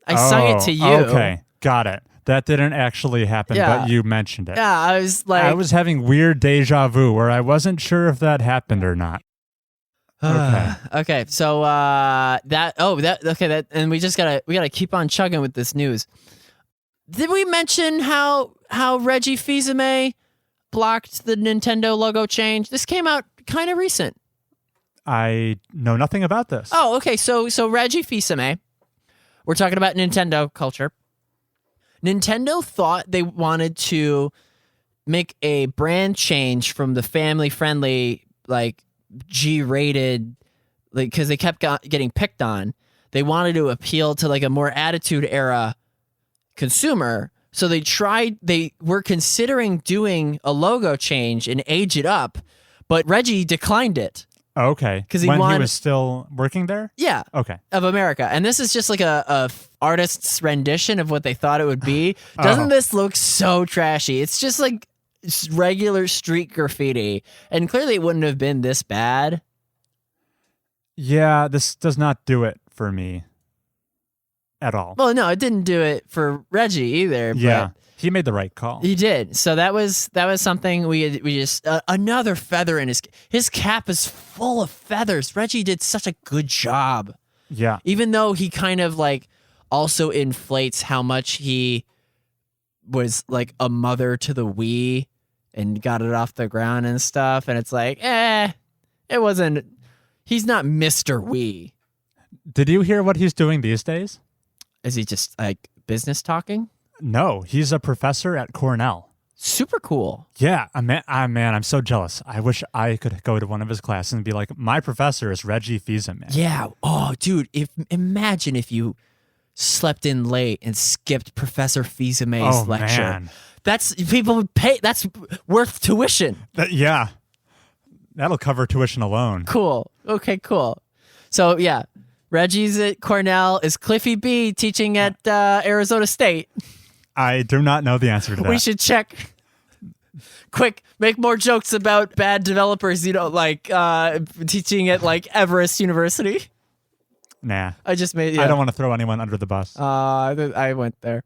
I sung it to you. Okay, got it. That didn't actually happen, but you mentioned it. Yeah, I was like... I was having weird deja vu where I wasn't sure if that happened or not. Okay. Okay, so and we gotta keep on chugging with this news. Did we mention how Reggie Fils-Aimé blocked the Nintendo logo change? This came out kind of recent. I know nothing about this. Oh, okay. So Reggie Fils-Aimé, we're talking about Nintendo culture. Nintendo thought they wanted to make a brand change from the family-friendly, like G-rated, like because they kept getting picked on. They wanted to appeal to like a more attitude era consumer. So they were considering doing a logo change and age it up, but Reggie declined it. Okay. Because he was still working there? Yeah. Okay. Of America. And this is just like a artist's rendition of what they thought it would be. Doesn't this look so trashy? It's just like regular street graffiti. And clearly it wouldn't have been this bad. Yeah, this does not do it for me at all. Well, no, it didn't do it for Reggie either. Yeah. But he made the right call. He did. So that was something we just another feather in his cap is full of feathers. Reggie did such a good job. Yeah. Even though he kind of like also inflates how much he was like a mother to the Wii and got it off the ground and stuff, and it's like, it wasn't. He's not Mr. Wii. Did you hear what he's doing these days? Is he just like business talking? No, he's a professor at Cornell. Super cool. Yeah, man, I'm so jealous. I wish I could go to one of his classes and be like, my professor is Reggie Fils-Aimé. Yeah. Oh, dude, imagine if you slept in late and skipped Professor Fils-Aimé's lecture. Man. People would pay. That's worth tuition. Yeah. That'll cover tuition alone. Cool. Okay, cool. So, yeah, Reggie's at Cornell. Is Cliffy B teaching at Arizona State? I do not know the answer to that. We should check. Quick, make more jokes about bad developers, like teaching at like Everest University. Nah. I just made. I don't want to throw anyone under the bus. I went there.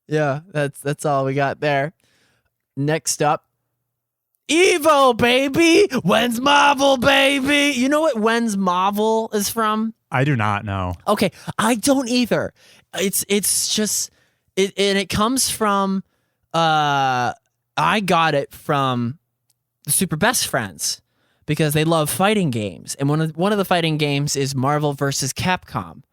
Yeah, that's all we got there. Next up, Evo, baby. When's Mahvel, baby? You know what When's Mahvel is from? I do not know. Okay, I don't either. It's just it comes from I got it from the Super Best Friends because they love fighting games, and one of the fighting games is Marvel vs. Capcom.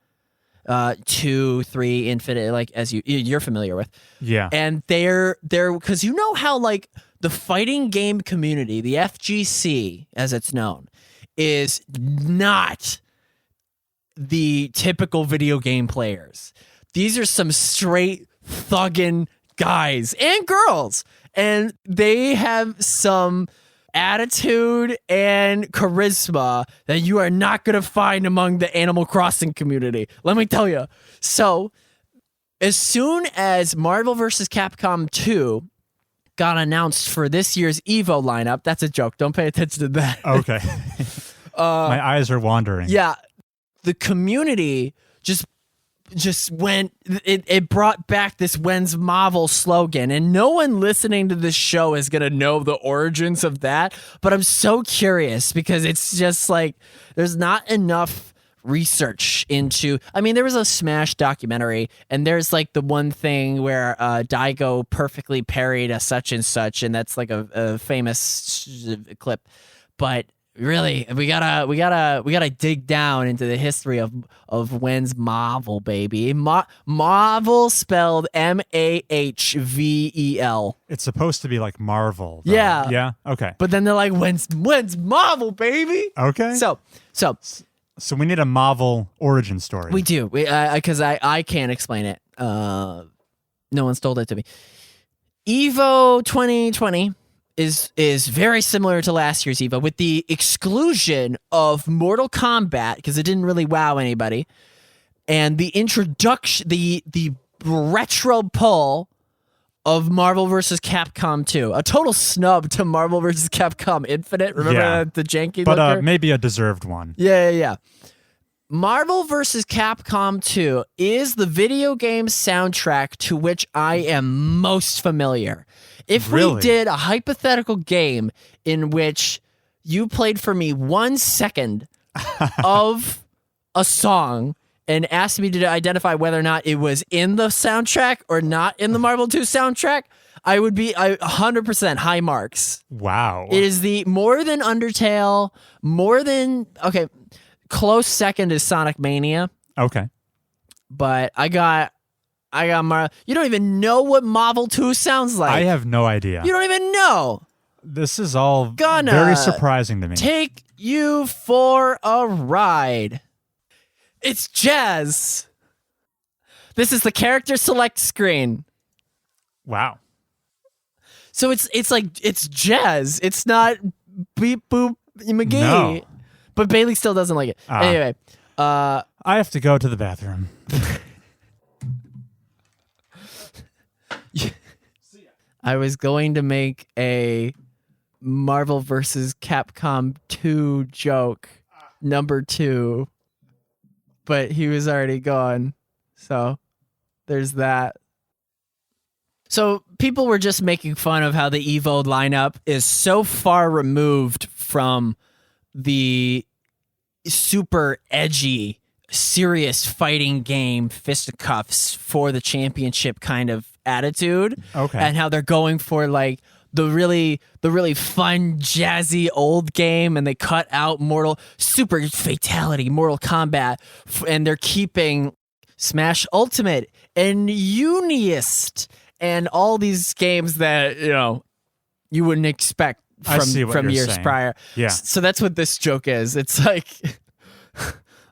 2, 3, Infinite, like as you're familiar with. Yeah. And they're because you know how like the fighting game community, the FGC as it's known, is not the typical video game players. These are some straight thuggin' guys and girls, and they have some attitude and charisma that you are not going to find among the Animal Crossing community. Let me tell you. So, as soon as Marvel vs. Capcom 2 got announced for this year's Evo lineup, that's a joke. Don't pay attention to that. Okay. My eyes are wandering. Yeah. The community just went, it brought back this When's Mahvel slogan, and no one listening to this show is going to know the origins of that, but I'm so curious because it's just like there's not enough research into, I mean, there was a Smash documentary, and there's like the one thing where Daigo perfectly parried a such and such, and that's like a famous clip, but really, we gotta dig down into the history of When's Mahvel, baby. Mahvel spelled Mahvel. It's supposed to be like Marvel, though. Yeah. Yeah. Okay. But then they're like, when's Mahvel, baby? Okay. So So we need a Mahvel origin story. We do, because I can't explain it. No one's told it to me. Evo 2020 is very similar to last year's Evo, with the exclusion of Mortal Kombat because it didn't really wow anybody, and the introduction, the retro pull of Marvel vs. Capcom 2. A total snub to Marvel vs. Capcom Infinite. Remember the janky but looker? Maybe a deserved one. Yeah. Marvel vs. Capcom 2 is the video game soundtrack to which I am most familiar. If we did a hypothetical game in which you played for me 1 second of a song and asked me to identify whether or not it was in the soundtrack or not in the Marvel 2 soundtrack, I would be 100% high marks. Wow. It is more than Undertale, close second is Sonic Mania. Okay. But I got Marvel. You don't even know what Marvel 2 sounds like. I have no idea. You don't even know. This is all very surprising to me. Take you for a ride. It's jazz. This is the character select screen. Wow. So it's jazz. It's not beep boop McGee. No. But Bailey still doesn't like it. Anyway, I have to go to the bathroom. I was going to make a Marvel vs. Capcom 2 joke, number 2, but he was already gone. So there's that. So people were just making fun of how the Evo lineup is so far removed from the super edgy, serious fighting game fisticuffs for the championship kind of attitude. Okay. And how they're going for like the really fun, jazzy old game, and they cut out super fatality, Mortal Kombat, and they're keeping Smash Ultimate and Uniest and all these games that, you wouldn't expect from years prior. Yeah. So that's what this joke is. It's like,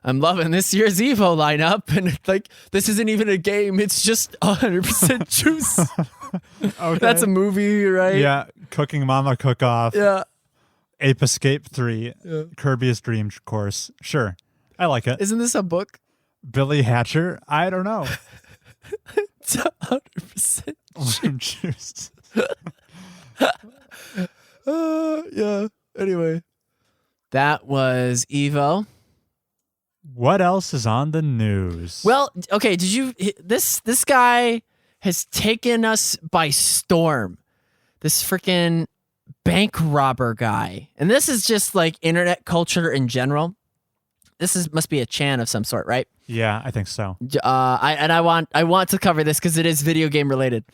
I'm loving this year's Evo lineup, and like, this isn't even a game. It's just 100% juice. Okay. That's a movie, right? Yeah. Cooking Mama Cook Off. Yeah. Ape Escape 3. Yeah. Kirby's Dream Course. Sure. I like it. Isn't this a book? Billy Hatcher? I don't know. It's 100% juice. Yeah. Anyway, that was Evo. What else is on the news? Well, okay. Did you? This guy has taken us by storm. This freaking bank robber guy, and this is just like internet culture in general. Must be a Chan of some sort, right? Yeah, I think so. I want to cover this because it is video game related.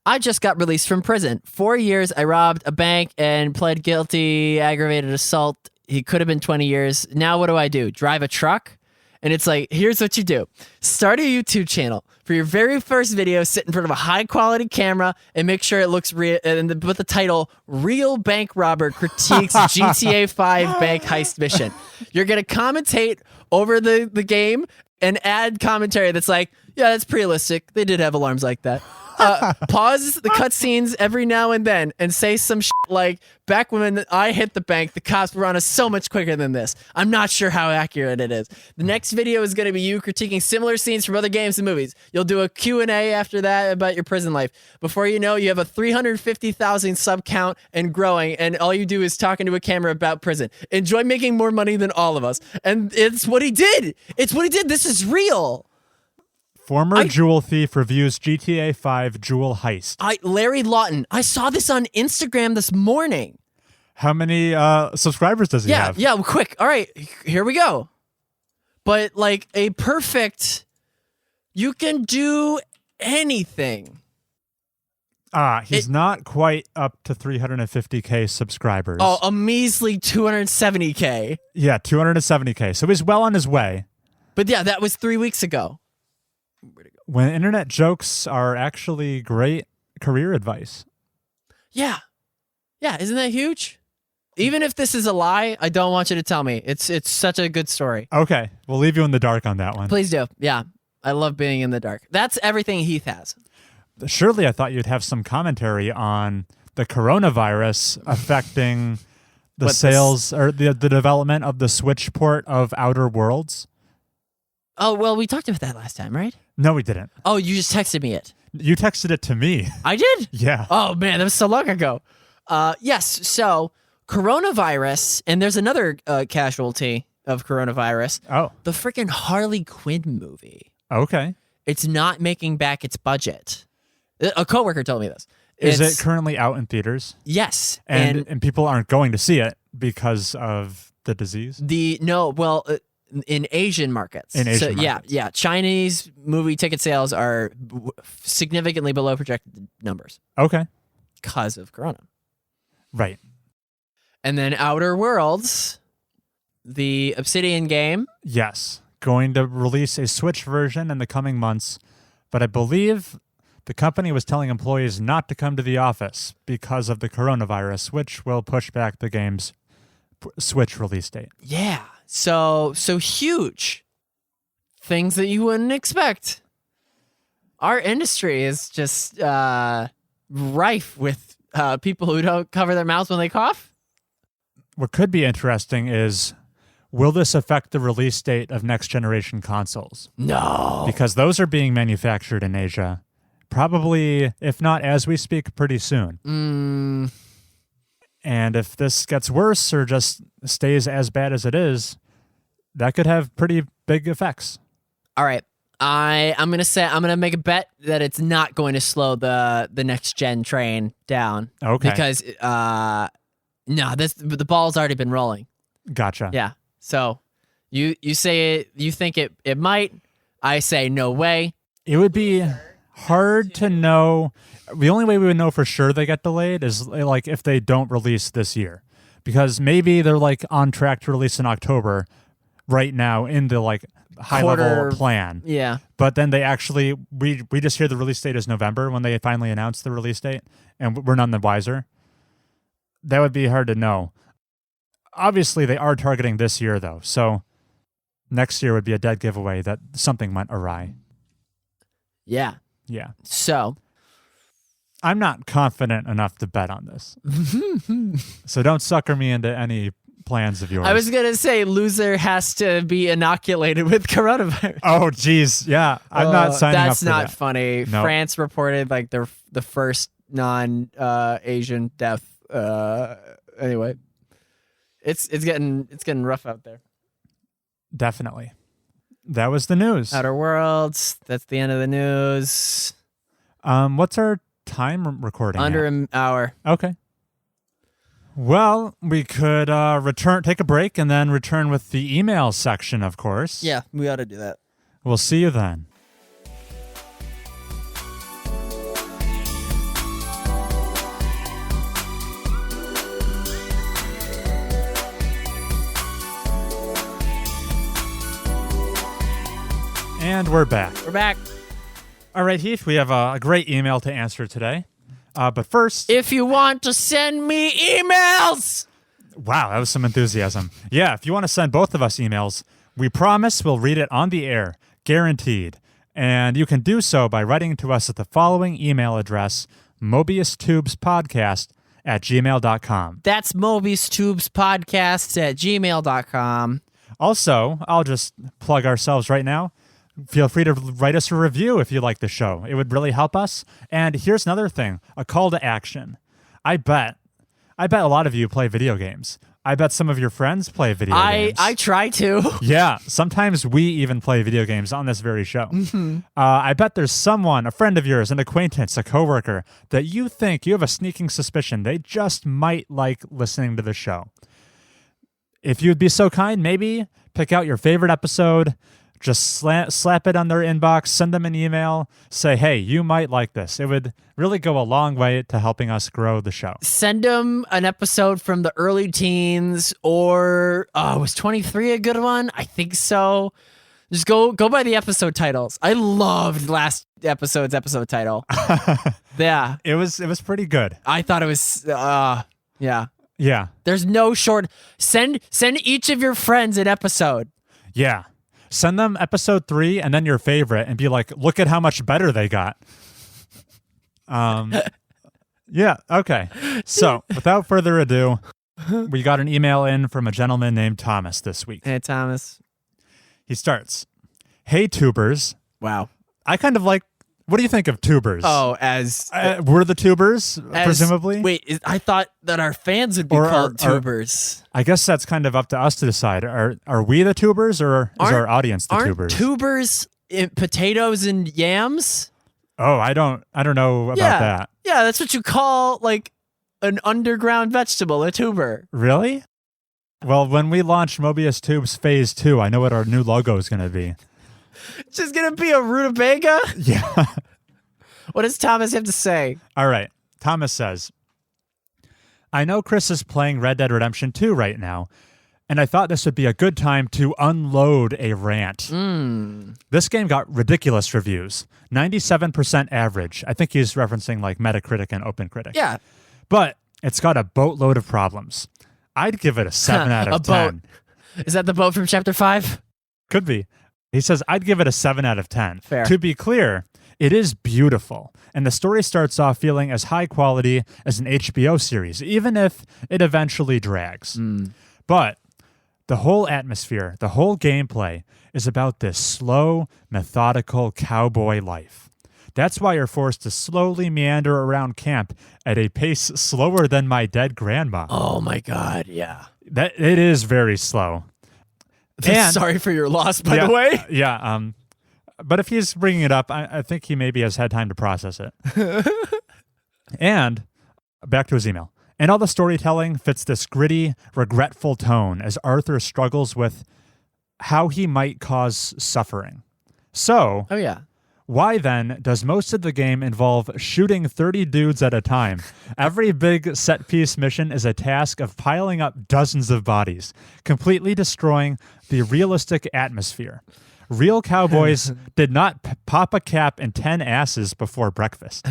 I just got released from prison. 4 years, I robbed a bank and pled guilty, aggravated assault. He could have been 20 years. Now what do? Drive a truck? And it's like, here's what you do. Start a YouTube channel. For your very first video, sit in front of a high-quality camera and make sure it looks real, and put the title, Real Bank Robber Critiques GTA 5 Bank Heist Mission. You're going to commentate over the game and add commentary that's like, yeah, that's realistic. They did have alarms like that. Pause the cutscenes every now and then and say some shit like, back when I hit the bank, the cops were on us so much quicker than this. I'm not sure how accurate it is. The next video is going to be you critiquing similar scenes from other games and movies. You'll do a Q&A after that about your prison life. Before you know, you have a 350,000 sub count and growing, and all you do is talking to a camera about prison. Enjoy making more money than all of us. And it's what he did. This is real. Former jewel thief reviews GTA 5 jewel heist. Larry Lawton. I saw this on Instagram this morning. How many subscribers does he have? Yeah, quick. All right, here we go. But like a perfect, you can do anything. He's not quite up to 350K subscribers. Oh, a measly 270K. Yeah, 270K. So he's well on his way. But yeah, that was 3 weeks ago. When internet jokes are actually great career advice. Yeah. Yeah, isn't that huge? Even if this is a lie, I don't want you to tell me. It's such a good story. Okay, we'll leave you in the dark on that one. Please do. Yeah, I love being in the dark. That's everything Heath has. Surely I thought you'd have some commentary on the coronavirus affecting the sales or the development of the Switch port of Outer Worlds. Oh, well, we talked about that last time, right? No, we didn't. Oh, you just texted me it. You texted it to me. I did? Yeah. Oh, man, that was so long ago. Yes, so coronavirus, and there's another casualty of coronavirus. Oh. The freaking Harley Quinn movie. Okay. It's not making back its budget. A coworker told me this. Is it currently out in theaters? Yes. And people aren't going to see it because of the disease? In Asian markets. Markets. Yeah. Chinese movie ticket sales are significantly below projected numbers. Okay. Because of Corona. Right. And then Outer Worlds, the Obsidian game. Yes. Going to release a Switch version in the coming months, but I believe the company was telling employees not to come to the office because of the coronavirus, which will push back the game's Switch release date. Yeah. So huge. Things that you wouldn't expect. Our industry is just rife with people who don't cover their mouths when they cough. What could be interesting is, will this affect the release date of next generation consoles? No. Because those are being manufactured in Asia. Probably, if not as we speak, pretty soon. And if this gets worse or just stays as bad as it is, that could have pretty big effects. All right. I'm gonna make a bet that it's not going to slow the next gen train down. Okay. Because the ball's already been rolling. Gotcha. Yeah. So you say you think it might. I say no way. It would be hard to know. The only way we would know for sure they get delayed is like if they don't release this year, because maybe they're like on track to release in October right now in the like high level plan. Yeah. But then they actually we just hear the release date is November when they finally announce the release date, and we're none the wiser. That would be hard to know. Obviously, they are targeting this year though, so next year would be a dead giveaway that something went awry. Yeah. Yeah. So I'm not confident enough to bet on this. So don't sucker me into any plans of yours. I was going to say loser has to be inoculated with coronavirus. Oh, geez. Yeah. I'm not signing up for that. That's not funny. Nope. France reported like the first non-Asian death. Anyway, it's getting rough out there. Definitely. That was the news. Outer Worlds. That's the end of the news. What's our time recording? Under an hour. Okay. Well, we could take a break and then return with the email section, of course. Yeah, we ought to do that. We'll see you then. And we're back. We're back. All right, Heath, we have a great email to answer today. But first... If you want to send me emails! Wow, that was some enthusiasm. Yeah, if you want to send both of us emails, we promise we'll read it on the air. Guaranteed. And you can do so by writing to us at the following email address, mobiustubespodcast@gmail.com. That's mobiustubespodcast@gmail.com. Also, I'll just plug ourselves right now. Feel free to write us a review if you like the show. It would really help us. And here's another thing, a call to action. I bet a lot of you play video games. I bet some of your friends play video games. I try to. Yeah, sometimes we even play video games on this very show. Mm-hmm. I bet there's someone, a friend of yours, an acquaintance, a coworker, that you think you have a sneaking suspicion they just might like listening to the show. If you'd be so kind, maybe pick out your favorite episode, just slap it on their inbox, send them an email, say, hey, you might like this. It would really go a long way to helping us grow the show. Send them an episode from the early teens, or was 23 a good one? I think so. Just go by the episode titles. I loved last episode's episode title. Yeah. It was pretty good. I thought it was, yeah. Yeah. There's no short. Send each of your friends an episode. Yeah. Send them episode 3 and then your favorite and be like, look at how much better they got. Yeah. Okay. So without further ado, we got an email in from a gentleman named Thomas this week. Hey, Thomas. He starts, "Hey, tubers." Wow. I kind of like, what do you think of tubers? Oh, as we're the tubers, presumably? Wait, I thought that our fans would be called tubers. I guess that's kind of up to us to decide. Are we the tubers, or is our audience the tubers? Tubers potatoes and yams? Oh, I don't know about that. Yeah, that's what you call like an underground vegetable, a tuber. Really? Well, when we launch Mobius Tubes Phase 2, I know what our new logo is going to be. It's just going to be a rutabaga? Yeah. What does Thomas have to say? All right. Thomas says, "I know Chris is playing Red Dead Redemption 2 right now, and I thought this would be a good time to unload a rant. This game got ridiculous reviews, 97% average." I think he's referencing like Metacritic and OpenCritic. Yeah. "But it's got a boatload of problems. I'd give it a 7 out of 10. Is that the boat from Chapter 5? Could be. He says, "I'd give it a 7 out of 10. Fair. To be clear, it is beautiful, and the story starts off feeling as high quality as an HBO series, even if it eventually drags. But the whole atmosphere, the whole gameplay is about this slow, methodical cowboy life. That's why you're forced to slowly meander around camp at a pace slower than my dead grandma." Oh my God, yeah. That it is very slow. And, sorry for your loss, by the way. Yeah. But if he's bringing it up, I think he maybe has had time to process it. And back to his email. "And all the storytelling fits this gritty, regretful tone as Arthur struggles with how he might cause suffering. So, Oh yeah. why then does most of the game involve shooting 30 dudes at a time? Every big set-piece mission is a task of piling up dozens of bodies, completely destroying the realistic atmosphere. Real cowboys did not pop a cap in 10 asses before breakfast."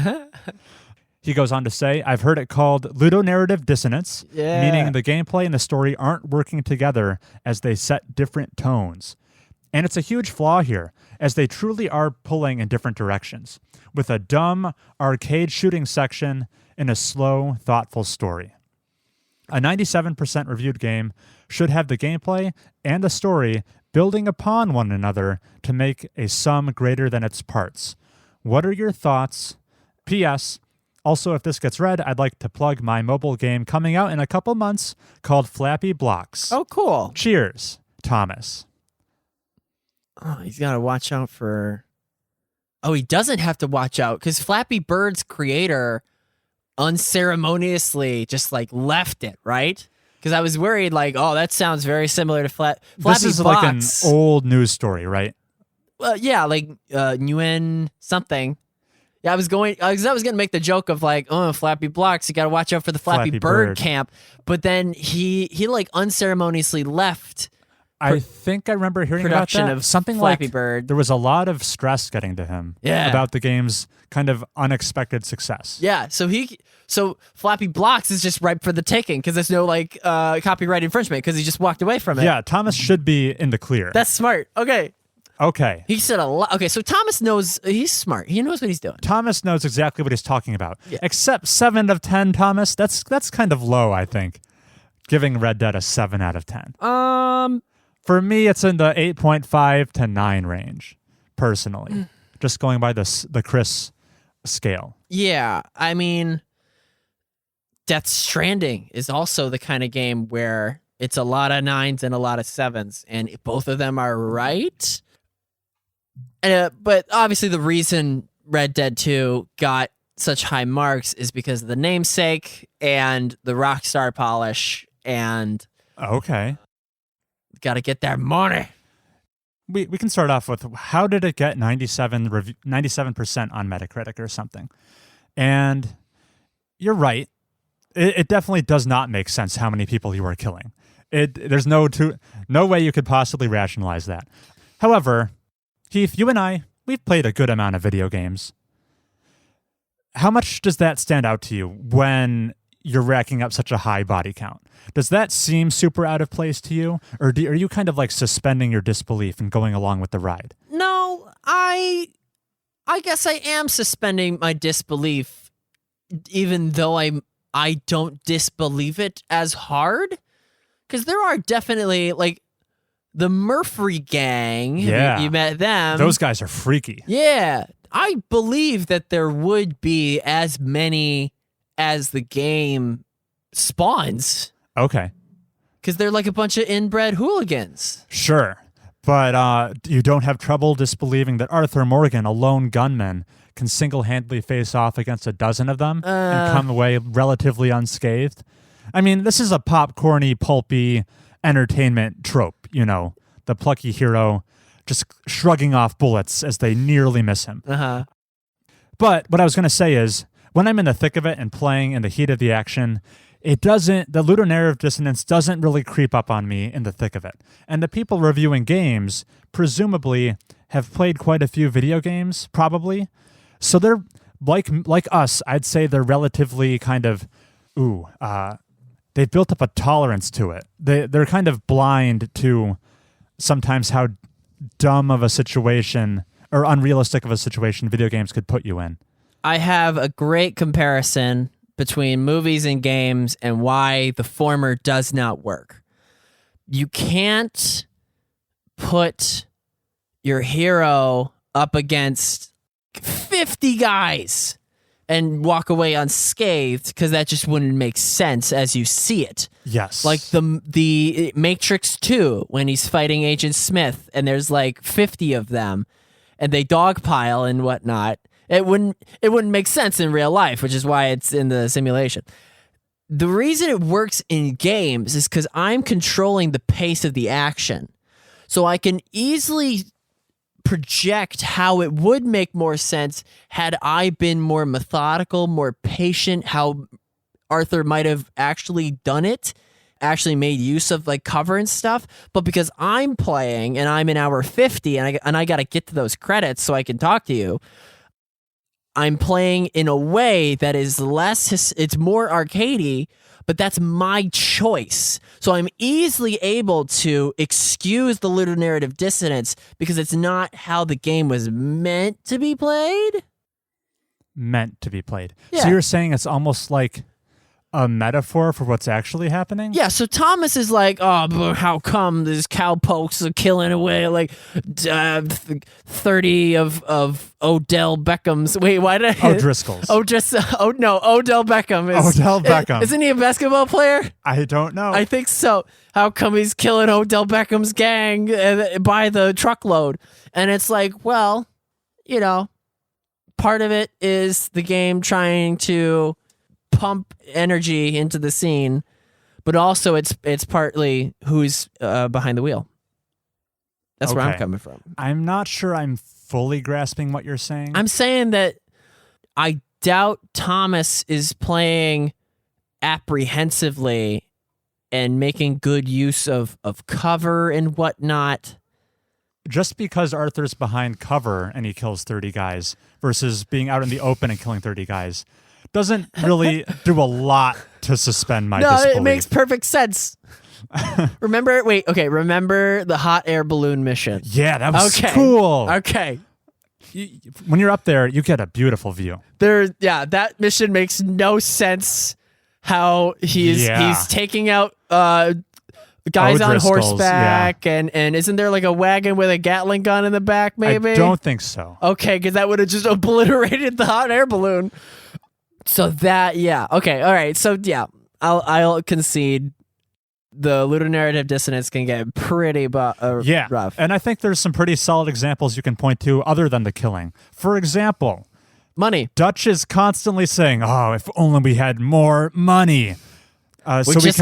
He goes on to say, "I've heard it called ludonarrative dissonance, meaning the gameplay and the story aren't working together as they set different tones. And it's a huge flaw here, as they truly are pulling in different directions, with a dumb arcade shooting section and a slow, thoughtful story. A 97% reviewed game should have the gameplay and the story building upon one another to make a sum greater than its parts. What are your thoughts? P.S. Also, if this gets read, I'd like to plug my mobile game coming out in a couple months called Flappy Blocks. Oh, cool. Cheers, Thomas." Oh, he's got to watch out for... Oh, he doesn't have to watch out because Flappy Bird's creator unceremoniously just like left it, right? Because I was worried like, oh, that sounds very similar to Flappy This is Blocks. like an old news story, right? Yeah, like Nguyen something. Yeah, I was going to make the joke of like, oh, Flappy Blocks, you got to watch out for the Flappy Bird camp. But then he like unceremoniously left. I think I remember hearing about that. Of Something Flappy like Bird. there was a lot of stress getting to him about the game's kind of unexpected success. Yeah, so Flappy Blocks is just ripe for the taking because there's no like copyright infringement because he just walked away from it. Yeah, Thomas should be in the clear. That's smart. Okay. He said a lot. Okay, so Thomas knows, he's smart. He knows what he's doing. Thomas knows exactly what he's talking about. Yeah. Except 7 out of 10, Thomas, that's kind of low, I think. Giving Red Dead a 7 out of 10. For me, it's in the 8.5 to 9 range, personally. Just going by the Chris scale. Yeah, I mean, Death Stranding is also the kind of game where it's a lot of 9s and a lot of 7s, and both of them are right. But obviously the reason Red Dead 2 got such high marks is because of the namesake and the Rockstar polish, and got to get that money. We can start off with, how did it get 97% on Metacritic or something? And you're right. It definitely does not make sense how many people you are killing. There's no way you could possibly rationalize that. However, Heath, you and I, we've played a good amount of video games. How much does that stand out to you when you're racking up such a high body count. Does that seem super out of place to you? Or are you kind of like suspending your disbelief and going along with the ride? No, I guess I am suspending my disbelief, even though I don't disbelieve it as hard. Because there are definitely, like, the Murphy gang. Yeah. You met them. Those guys are freaky. Yeah. I believe that there would be as many as the game spawns. Okay. Because they're like a bunch of inbred hooligans. Sure. But you don't have trouble disbelieving that Arthur Morgan, a lone gunman, can single-handedly face off against a dozen of them and come away relatively unscathed? I mean, this is a popcorny, pulpy entertainment trope, you know, the plucky hero just shrugging off bullets as they nearly miss him. Uh-huh. But what I was going to say is, when I'm in the thick of it and playing in the heat of the action, the ludonarrative dissonance doesn't really creep up on me in the thick of it. And the people reviewing games presumably have played quite a few video games, probably. So they're like us, I'd say they're relatively kind of, they've built up a tolerance to it. They're kind of blind to sometimes how dumb of a situation or unrealistic of a situation video games could put you in. I have a great comparison between movies and games and why the former does not work. You can't put your hero up against 50 guys and walk away unscathed, because that just wouldn't make sense as you see it. Yes. Like the Matrix 2, when he's fighting Agent Smith and there's like 50 of them and they dogpile and whatnot. It wouldn't make sense in real life, which is why it's in the simulation. The reason it works in games is because I'm controlling the pace of the action. So I can easily project how it would make more sense had I been more methodical, more patient, how Arthur might have actually done it, actually made use of like cover and stuff. But because I'm playing and I'm in hour 50 and I got to get to those credits so I can talk to you, I'm playing in a way that is it's more arcadey, but that's my choice. So I'm easily able to excuse the ludonarrative dissonance because it's not how the game was meant to be played. Meant to be played. Yeah. So you're saying it's almost like a metaphor for what's actually happening? Yeah, so Thomas is like, oh, but how come these cowpokes are killing away like 30 of Odell Beckham's? Wait, why did I... O'Driscoll's. Odell Beckham. Odell Beckham. Isn't he a basketball player? I don't know. I think so. How come he's killing Odell Beckham's gang by the truckload? And it's like, well, you know, part of it is the game trying to pump energy into the scene, but also it's partly who's behind the wheel. That's where I'm coming from. I'm not sure I'm fully grasping what you're saying. I'm saying that I doubt Thomas is playing apprehensively and making good use of cover and whatnot. Just because Arthur's behind cover and he kills 30 guys versus being out in the open and killing 30 guys doesn't really do a lot to suspend my disbelief. No, it makes perfect sense. Remember the hot air balloon mission. Yeah, that was cool. Okay. When you're up there, you get a beautiful view. That mission makes no sense how he's taking out guys on horseback, and isn't there like a wagon with a Gatling gun in the back, maybe? I don't think so. Okay, because that would have just obliterated the hot air balloon. So okay, all right. So I'll concede the ludonarrative dissonance can get pretty rough. And I think there's some pretty solid examples you can point to other than the killing. For example, money. Dutch is constantly saying, "Oh, if only we had more money." So we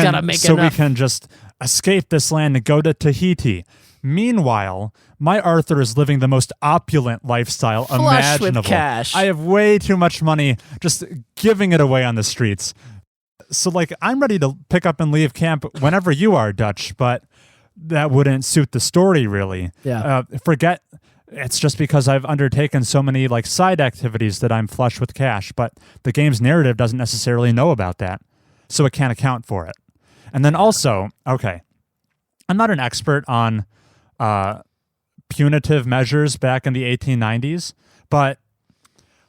can just escape this land and go to Tahiti. Meanwhile, my Arthur is living the most opulent lifestyle imaginable. With cash. I have way too much money just giving it away on the streets. So, I'm ready to pick up and leave camp whenever you are, Dutch, but that wouldn't suit the story, really. Yeah. It's just because I've undertaken so many, side activities that I'm flush with cash, but the game's narrative doesn't necessarily know about that. so it can't account for it. And then also, okay, I'm not an expert on punitive measures back in the 1890s, but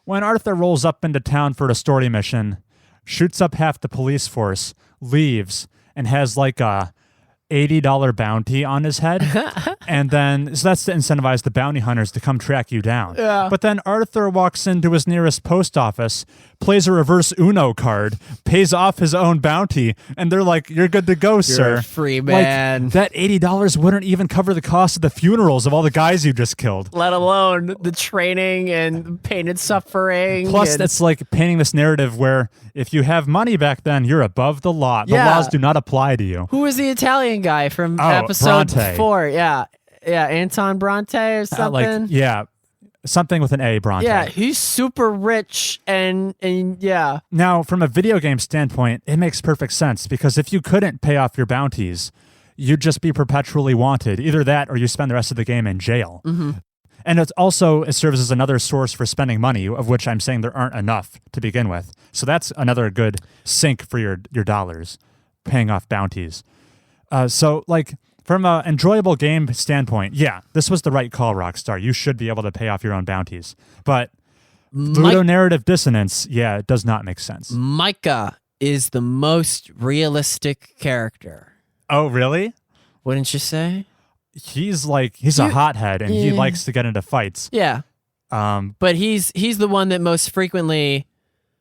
when Arthur rolls up into town for a story mission, shoots up half the police force, leaves, and has like a $80 bounty on his head. And then, so that's to incentivize the bounty hunters to come track you down. Yeah. But then Arthur walks into his nearest post office, plays a reverse Uno card, pays off his own bounty, and they're like, you're good to go, sir. You're a free man. Like, that $80 wouldn't even cover the cost of the funerals of all the guys you just killed. Let alone the training and pain and suffering. Plus, it's like painting this narrative where if you have money back then, you're above the law. The laws do not apply to you. Who was the Italian guy from episode Bronte. 4? Yeah. Yeah, Anton Bronte or something. Something with an A, Bronte. Yeah, he's super rich and yeah. Now, from a video game standpoint, it makes perfect sense because if you couldn't pay off your bounties, you'd just be perpetually wanted. Either that or you spend the rest of the game in jail. Mm-hmm. And it serves as another source for spending money, of which I'm saying there aren't enough to begin with. So that's another good sink for your dollars, paying off bounties. From an enjoyable game standpoint, yeah, this was the right call, Rockstar. You should be able to pay off your own bounties. But ludonarrative dissonance, yeah, it does not make sense. Micah is the most realistic character. Oh, really? Wouldn't you say? He's a hothead and he likes to get into fights. Yeah. But he's the one that most frequently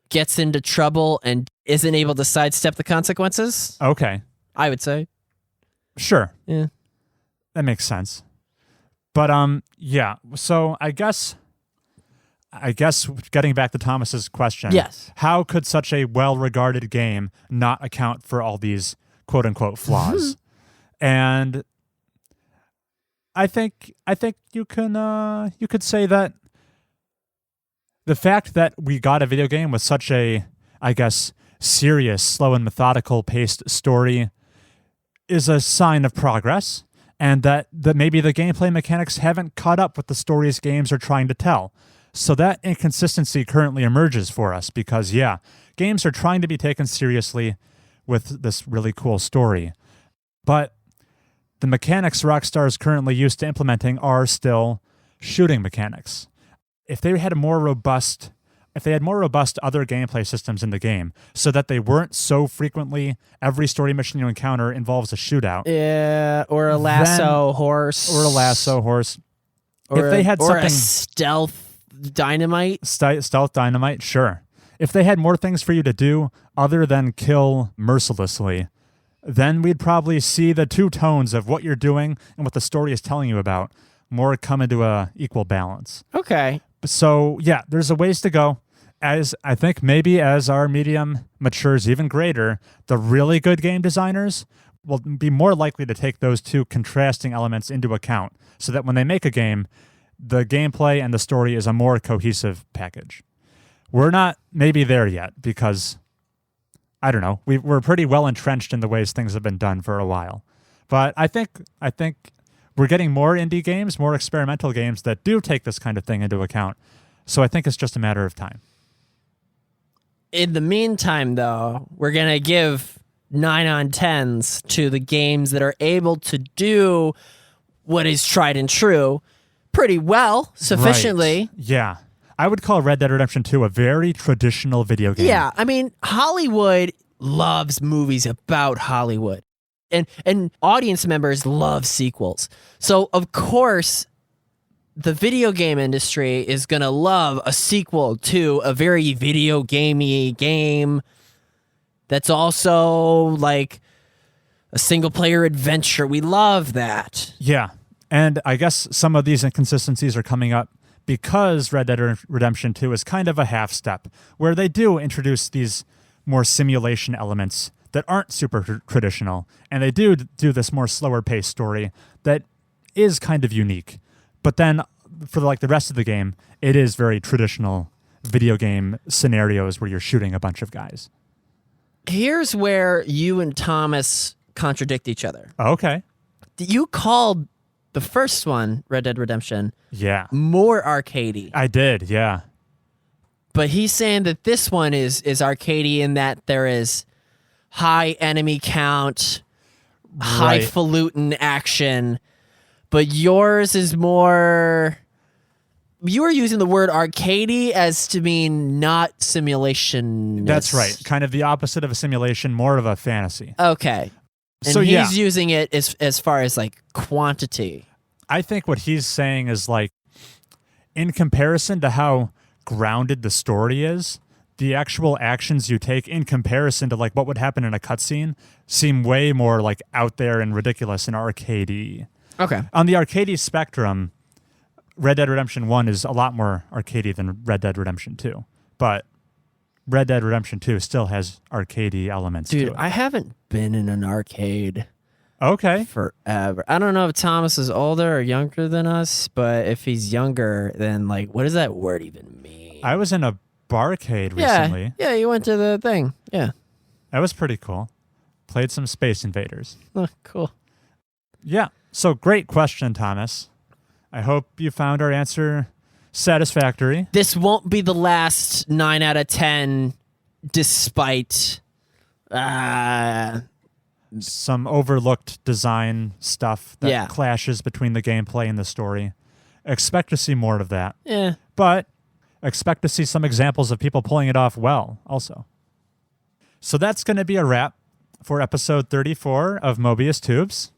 gets into trouble and isn't able to sidestep the consequences. Okay. I would say. Sure. Yeah. That makes sense. But yeah, so I guess getting back to Thomas's question. Yes. How could such a well-regarded game not account for all these quote unquote flaws? And I think you could say that the fact that we got a video game with such a, I guess, serious, slow and methodical paced story is a sign of progress, and that maybe the gameplay mechanics haven't caught up with the stories games are trying to tell. So that inconsistency currently emerges for us because, yeah, games are trying to be taken seriously with this really cool story. But the mechanics Rockstar is currently used to implementing are still shooting mechanics. If they had more robust other gameplay systems in the game so that they weren't so frequently every story mission you encounter involves a shootout. Yeah, or a lasso horse. Or a lasso horse. Or if they had something a stealth dynamite. Stealth dynamite, sure. If they had more things for you to do other than kill mercilessly, then we'd probably see the two tones of what you're doing and what the story is telling you about more come into a equal balance. Okay. So, yeah, there's a ways to go. As I think maybe as our medium matures even greater, the really good game designers will be more likely to take those two contrasting elements into account so that when they make a game, the gameplay and the story is a more cohesive package. We're not maybe there yet because, I don't know, we're pretty well entrenched in the ways things have been done for a while. But I think we're getting more indie games, more experimental games that do take this kind of thing into account. So I think it's just a matter of time. In the meantime, though, we're going to give 9 on 10s to the games that are able to do what is tried and true pretty well, sufficiently. Right. Yeah. I would call Red Dead Redemption 2 a very traditional video game. Yeah. I mean, Hollywood loves movies about Hollywood. And audience members love sequels. So, of course, the video game industry is going to love a sequel to a very video gamey game that's also like a single-player adventure. We love that. Yeah. And I guess some of these inconsistencies are coming up because Red Dead Redemption 2 is kind of a half step, where they do introduce these more simulation elements that aren't super traditional, and they do this more slower paced story that is kind of unique. But then for like the rest of the game, it is very traditional video game scenarios where you're shooting a bunch of guys. Here's where you and Thomas contradict each other. Okay. You called the first one, Red Dead Redemption, more arcadey. I did, yeah. But he's saying that this one is arcadey in that there is high enemy count, Right. highfalutin action, but yours is more. You were using the word arcadey as to mean not simulation. That's right. Kind of the opposite of a simulation, more of a fantasy. Okay. And So, he's using it as far as like quantity. I think what he's saying is like, in comparison to how grounded the story is, the actual actions you take in comparison to like what would happen in a cutscene seem way more like out there and ridiculous and arcadey. Okay. On the arcadey spectrum, Red Dead Redemption 1 is a lot more arcadey than Red Dead Redemption 2. But Red Dead Redemption 2 still has arcadey elements to Dude, it. I haven't been in an arcade Okay. forever. I don't know if Thomas is older or younger than us, but if he's younger, then like, what does that word even mean? I was in a barcade recently. Yeah, you went to the thing. Yeah. That was pretty cool. Played some Space Invaders. Oh, cool. Yeah. So great question, Thomas. I hope you found our answer satisfactory. This won't be the last 9 out of 10 despite Some overlooked design stuff that Yeah. clashes between the gameplay and the story. Expect to see more of that. yeah. But expect to see some examples of people pulling it off well also. So that's going to be a wrap for episode 34 of Mobius Tubes.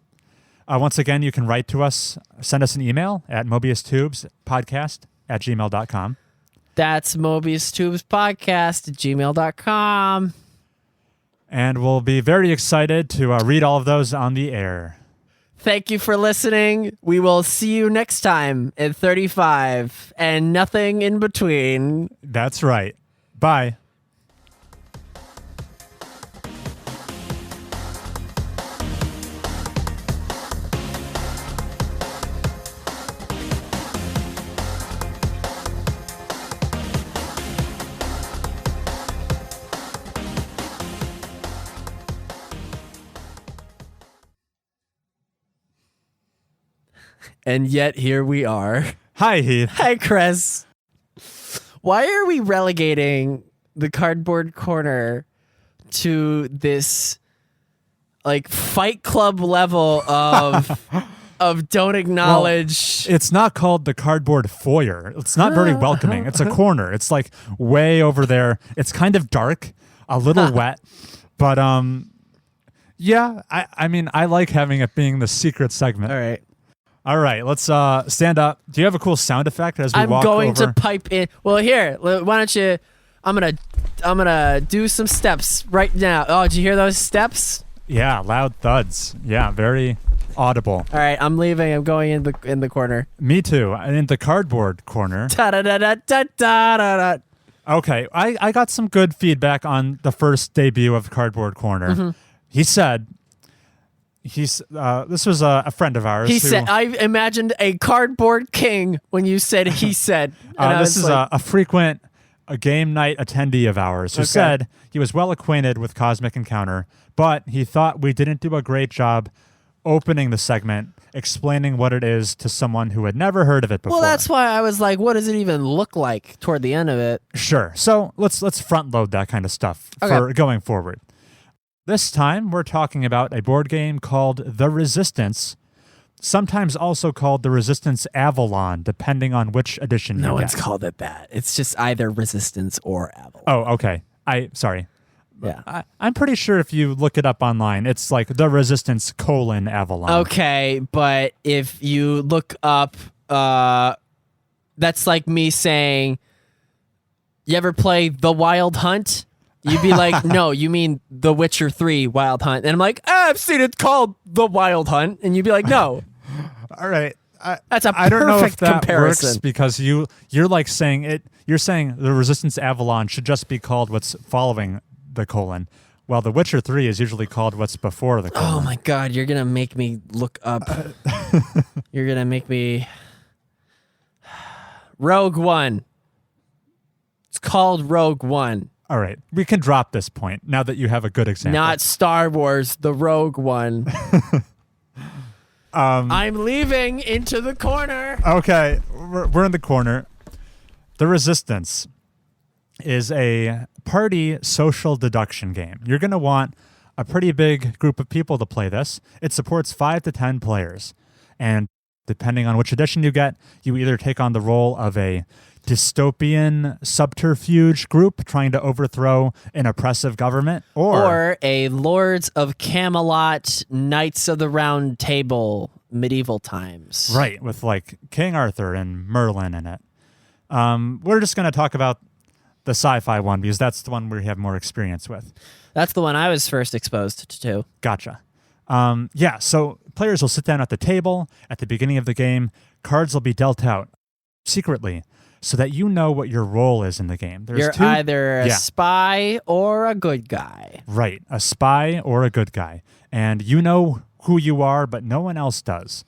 Once again, you can write to us, send us an email at mobiustubespodcast@gmail.com. That's Mobius Tubes Podcast at gmail.com. And we'll be very excited to read all of those on the air. Thank you for listening. We will see you next time in 35 and nothing in between. That's right. Bye. And yet here we are. Hi, Heath. Hi, Chris. Why are we relegating the cardboard corner to this like Fight Club level of don't acknowledge? It's not called the cardboard foyer. It's not very welcoming. It's a corner. It's like way over there. It's kind of dark, a little wet, but yeah, I mean, I like having it being the secret segment. All right. Let's stand up. Do you have a cool sound effect as we I'm walk going over? to pipe in. Well, here, why don't you? I'm gonna do some steps right now. Oh, did you hear those steps? Yeah, loud thuds. Yeah, very audible. All right, I'm leaving. I'm going in the corner. Me too. And in the cardboard corner. Da da da da da da da. Okay, I got some good feedback on the first debut of Cardboard Corner. Mm-hmm. He said, this was a friend of ours. He who- said, I imagined a cardboard king when you said he said. And I this was is like, a frequent game night attendee of ours who Okay. said he was well acquainted with Cosmic Encounter, but he thought we didn't do a great job opening the segment, explaining what it is to someone who had never heard of it before. well, that's why I was like, what does it even look like toward the end of it? Sure. So let's front load that kind of stuff for going forward. This time we're talking about a board game called The Resistance, sometimes also called The Resistance Avalon, depending on which edition No you one's get. called it that. It's just either Resistance or Avalon. Oh, okay. Sorry. Yeah. I'm pretty sure if you look it up online, it's like The Resistance : Avalon. Okay, but if you look up, that's like me saying, you ever play The Wild Hunt? You'd be like, no, you mean The Witcher 3 Wild Hunt. And I'm like, I've seen it called The Wild Hunt. And you'd be like, no. All right. That's a I don't know if perfect that comparison. works because you're like saying it. You're saying The Resistance Avalon should just be called what's following the colon, while The Witcher 3 is usually called what's before the colon. Oh my God, you're going to make me look up. You're going to make me. Rogue One. It's called Rogue One. All right, we can drop this point now that you have a good example. Not Star Wars, the Rogue One. I'm leaving into the corner. Okay, we're in the corner. The Resistance is a party social deduction game. You're going to want a pretty big group of people to play this. It supports 5 to 10 players. And depending on which edition you get, you either take on the role of a dystopian subterfuge group trying to overthrow an oppressive government, or a Lords of Camelot, Knights of the Round Table, medieval times. Right, with like King Arthur and Merlin in it. We're just going to talk about the sci-fi one because that's the one we have more experience with. That's the one I was first exposed to. Gotcha. So players will sit down at the table at the beginning of the game. Cards will be dealt out secretly so that you know what your role is in the game. You're either a spy or a good guy. Right, a spy or a good guy. And you know who you are, but no one else does.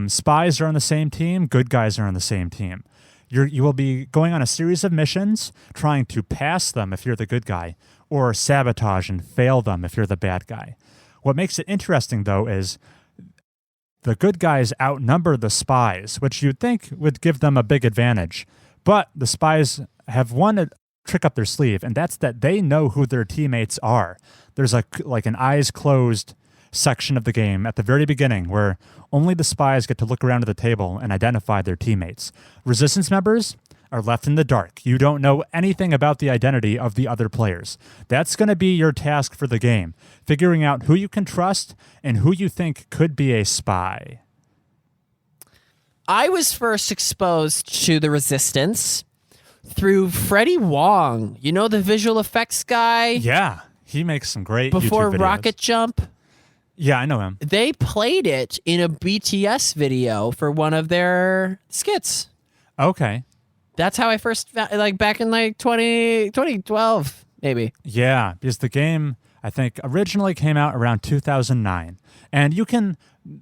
Spies are on the same team. Good guys are on the same team. You will be going on a series of missions, trying to pass them if you're the good guy, or sabotage and fail them if you're the bad guy. What makes it interesting, though, is the good guys outnumber the spies, which you'd think would give them a big advantage. But the spies have one trick up their sleeve, and that's that they know who their teammates are. There's like an eyes closed section of the game at the very beginning where only the spies get to look around at the table and identify their teammates. Resistance members are left in the dark. You don't know anything about the identity of the other players. That's going to be your task for the game, figuring out who you can trust and who you think could be a spy. I was first exposed to the Resistance through Freddie Wong. You know, the visual effects guy? Yeah, he makes some great Before YouTube videos. Rocket Jump. Yeah, I know him. They played it in a BTS video for one of their skits. Okay. That's how I first, back in 2012, maybe. Yeah, because the game, I think, originally came out around 2009. And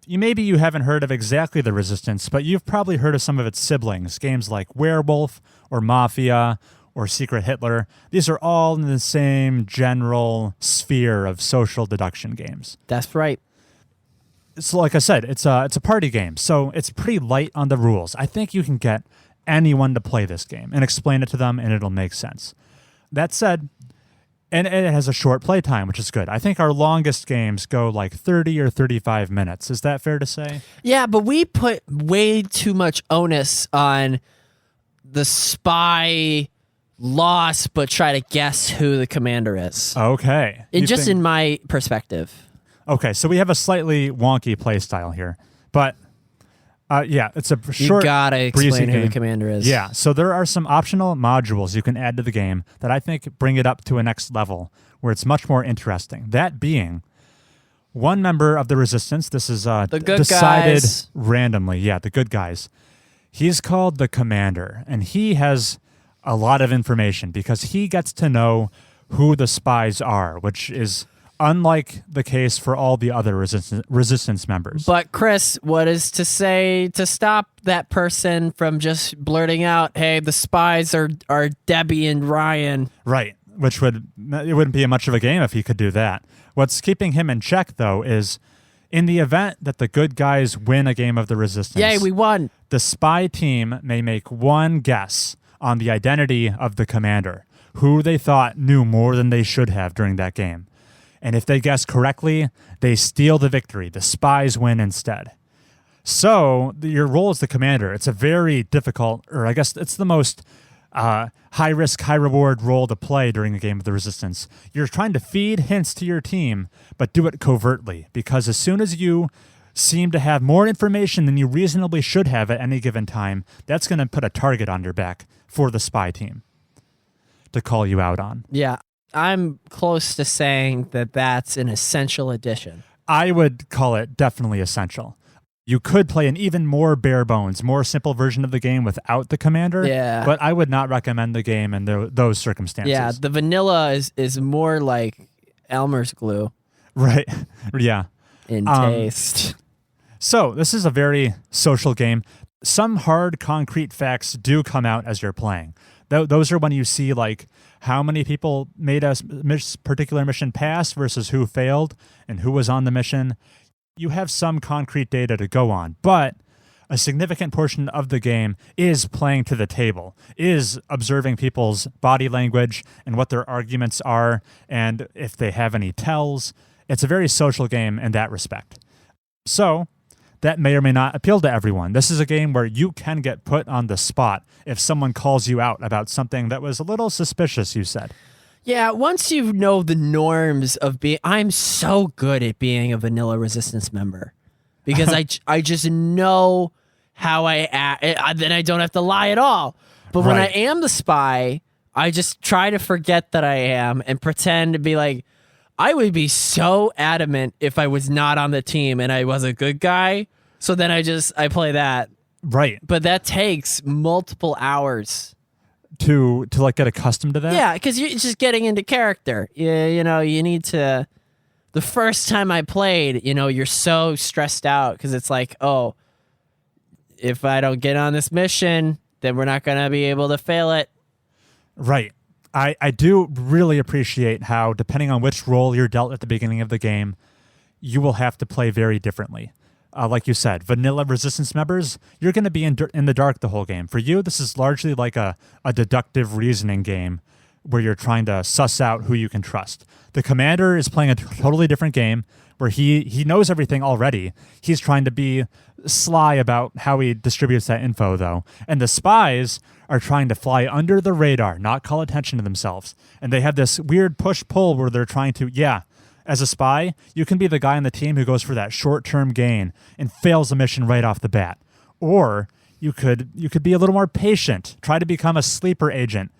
maybe you haven't heard of exactly the Resistance, but you've probably heard of some of its siblings, games like Werewolf or Mafia or Secret Hitler. These are all in the same general sphere of social deduction games. That's right. So like I said, it's a party game, so it's pretty light on the rules. I think you can get anyone to play this game and explain it to them, and it'll make sense. That said, and it has a short play time, which is good. I think our longest games go like 30 or 35 minutes. Is that fair to say? Yeah, but we put way too much onus on the spy loss, but try to guess who the commander is. Okay. In my perspective. Okay, so we have a slightly wonky play style here, but it's a short, you gotta explain who the commander is. Yeah, so there are some optional modules you can add to the game that I think bring it up to a next level where it's much more interesting. That being one member of the Resistance. This is the good decided guys. Randomly. Yeah, the good guys. He's called the commander, and he has a lot of information because he gets to know who the spies are, which is unlike the case for all the other resistance members. But Chris, what is to say to stop that person from just blurting out, "Hey, the spies are Debbie and Ryan"? Right, it wouldn't be much of a game if he could do that. What's keeping him in check, though, is in the event that the good guys win a game of the Resistance. Yay, we won. The spy team may make one guess on the identity of the commander, who they thought knew more than they should have during that game. And if they guess correctly, they steal the victory. The spies win instead. So your role as the commander, it's a very difficult, or I guess it's the most high-risk, high-reward role to play during a game of the Resistance. You're trying to feed hints to your team, but do it covertly, because as soon as you seem to have more information than you reasonably should have at any given time, that's going to put a target on your back for the spy team to call you out on. Yeah, I'm close to saying that that's an essential addition. I would call it definitely essential. You could play an even more bare bones, more simple version of the game without the commander, but I would not recommend the game in those circumstances. Yeah, the vanilla is more like Elmer's glue. Right, yeah. In taste. So this is a very social game. Some hard, concrete facts do come out as you're playing. Those are when you see like how many people made a particular mission pass versus who failed and who was on the mission. You have some concrete data to go on, but a significant portion of the game is playing to the table, is observing people's body language and what their arguments are, and if they have any tells. It's a very social game in that respect. So that may or may not appeal to everyone. This is a game where you can get put on the spot if someone calls you out about something that was a little suspicious, you said. Yeah, once you know the norms of being... I'm so good at being a vanilla Resistance member because I just know how I act. Then I don't have to lie at all. But when I am the spy, I just try to forget that I am and pretend to be like, I would be so adamant if I was not on the team and I was a good guy. So then I play that. Right. But that takes multiple hours to like get accustomed to that. Yeah, because you're just getting into character. You know, you need to. The first time I played, you know, you're so stressed out because it's like, oh, if I don't get on this mission, then we're not going to be able to fail it. Right. I do really appreciate how, depending on which role you're dealt at the beginning of the game, you will have to play very differently. Like you said, vanilla Resistance members, you're going to be in the dark the whole game. For you, this is largely like a deductive reasoning game where you're trying to suss out who you can trust. The commander is playing a totally different game where he knows everything already. He's trying to be sly about how he distributes that info, though. And the spies are trying to fly under the radar, not call attention to themselves. And they have this weird push-pull where they're trying to, as a spy, you can be the guy on the team who goes for that short-term gain and fails the mission right off the bat. Or you could be a little more patient, try to become a sleeper agent,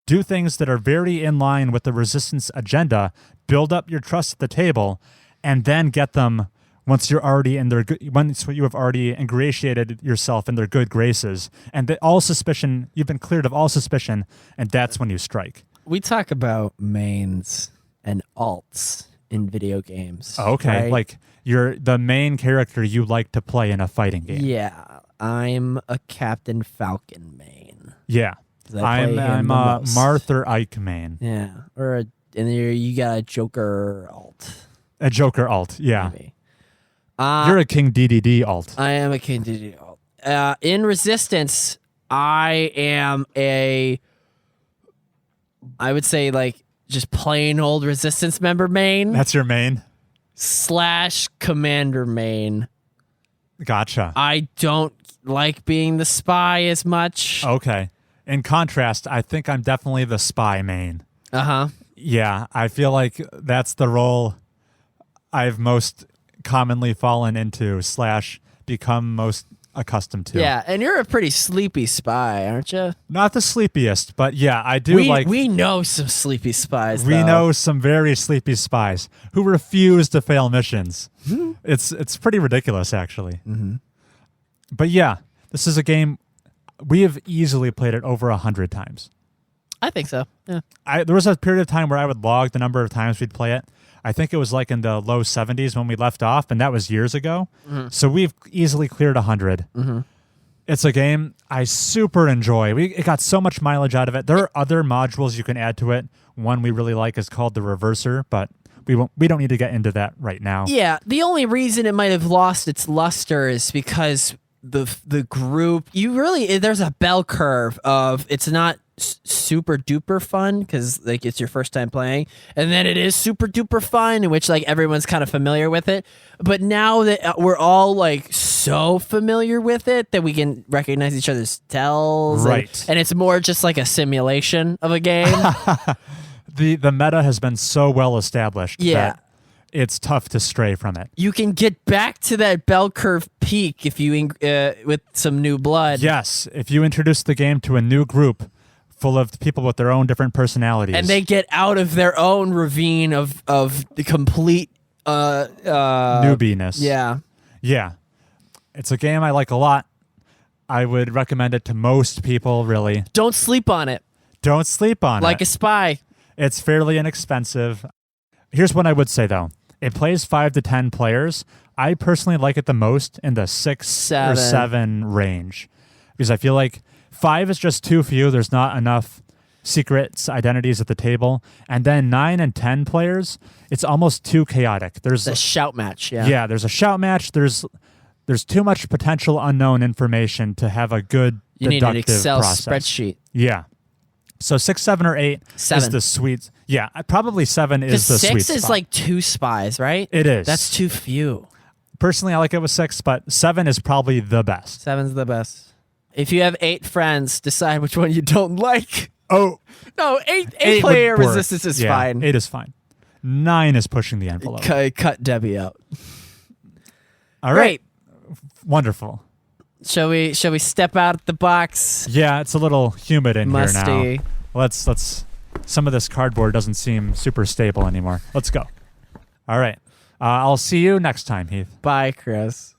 do things that are very in line with the Resistance agenda, build up your trust at the table, and then get them once you're already in their once you have already ingratiated yourself in their good graces, and that all suspicion, you've been cleared of all suspicion, and that's when you strike. We talk about mains and alts in video games. Okay, right? like you're the main character you like to play in a fighting game. Yeah, I'm a Captain Falcon main. Yeah, I'm a Martha Ike main. Yeah, and you got a Joker alt. A Joker alt, yeah. Maybe. You're a King DDD alt. I am a King DDD alt. In Resistance, I am I would say like just plain old Resistance member main. That's your main? / commander main. Gotcha. I don't like being the spy as much. Okay. In contrast, I think I'm definitely the spy main. Uh-huh. Yeah, I feel like that's the role I've most commonly fallen into / become most accustomed to. Yeah, and you're a pretty sleepy spy, aren't you? Not the sleepiest, but yeah, I do We know some sleepy spies, We know some very sleepy spies who refuse to fail missions. Mm-hmm. It's pretty ridiculous, actually. Mm-hmm. But yeah, this is a game we have easily played it over 100 times. I think so, yeah. There was a period of time where I would log the number of times we'd play it. I think it was like in the low 70s when we left off, and that was years ago. Mm-hmm. So we've easily cleared 100. Mm-hmm. It's a game I super enjoy. It got so much mileage out of it. There are other modules you can add to it. One we really like is called the Reverser, but we don't need to get into that right now. Yeah, the only reason it might have lost its luster is because the group, there's a bell curve of it's not super duper fun because like it's your first time playing, and then it is super duper fun in which like everyone's kind of familiar with it. But now that we're all like so familiar with it that we can recognize each other's tells, right? And it's more just like a simulation of a game. The meta has been so well established. Yeah. That it's tough to stray from it. You can get back to that bell curve peak if you with some new blood. Yes, if you introduce the game to a new group full of people with their own different personalities, and they get out of their own ravine of the complete newbiness. Yeah, it's a game I like a lot. I would recommend it to most people. Really, don't sleep on it. Don't sleep on it. Like a spy. It's fairly inexpensive. Here's what I would say though: it plays 5 to 10 players. I personally like it the most in the 6 or 7 range because I feel like 5 is just too few. There's not enough secrets, identities at the table. And then 9 and 10 players, it's almost too chaotic. There's a shout match. Yeah. Yeah, there's a shout match. There's too much potential unknown information to have a good you deductive need an Excel process. spreadsheet. Yeah. So 6, 7, or 8 is 7. the sweet. Yeah, probably 7 is the sweet Because spot. 6 is like 2 spies, right? It is. That's too few. Personally, I like it with 6, but 7 is probably the best. 7's the best. If you have 8 friends, decide which one you don't like. Oh. No, 8 player would work. resistance is Yeah, fine. 8 is fine. 9 is pushing the envelope. Cut Debbie out. All right. Wonderful. Shall we step out the box? Yeah, it's a little humid in Musty. here now. Let's. Some of this cardboard doesn't seem super stable anymore. Let's go. All right. I'll see you next time, Heath. Bye, Chris.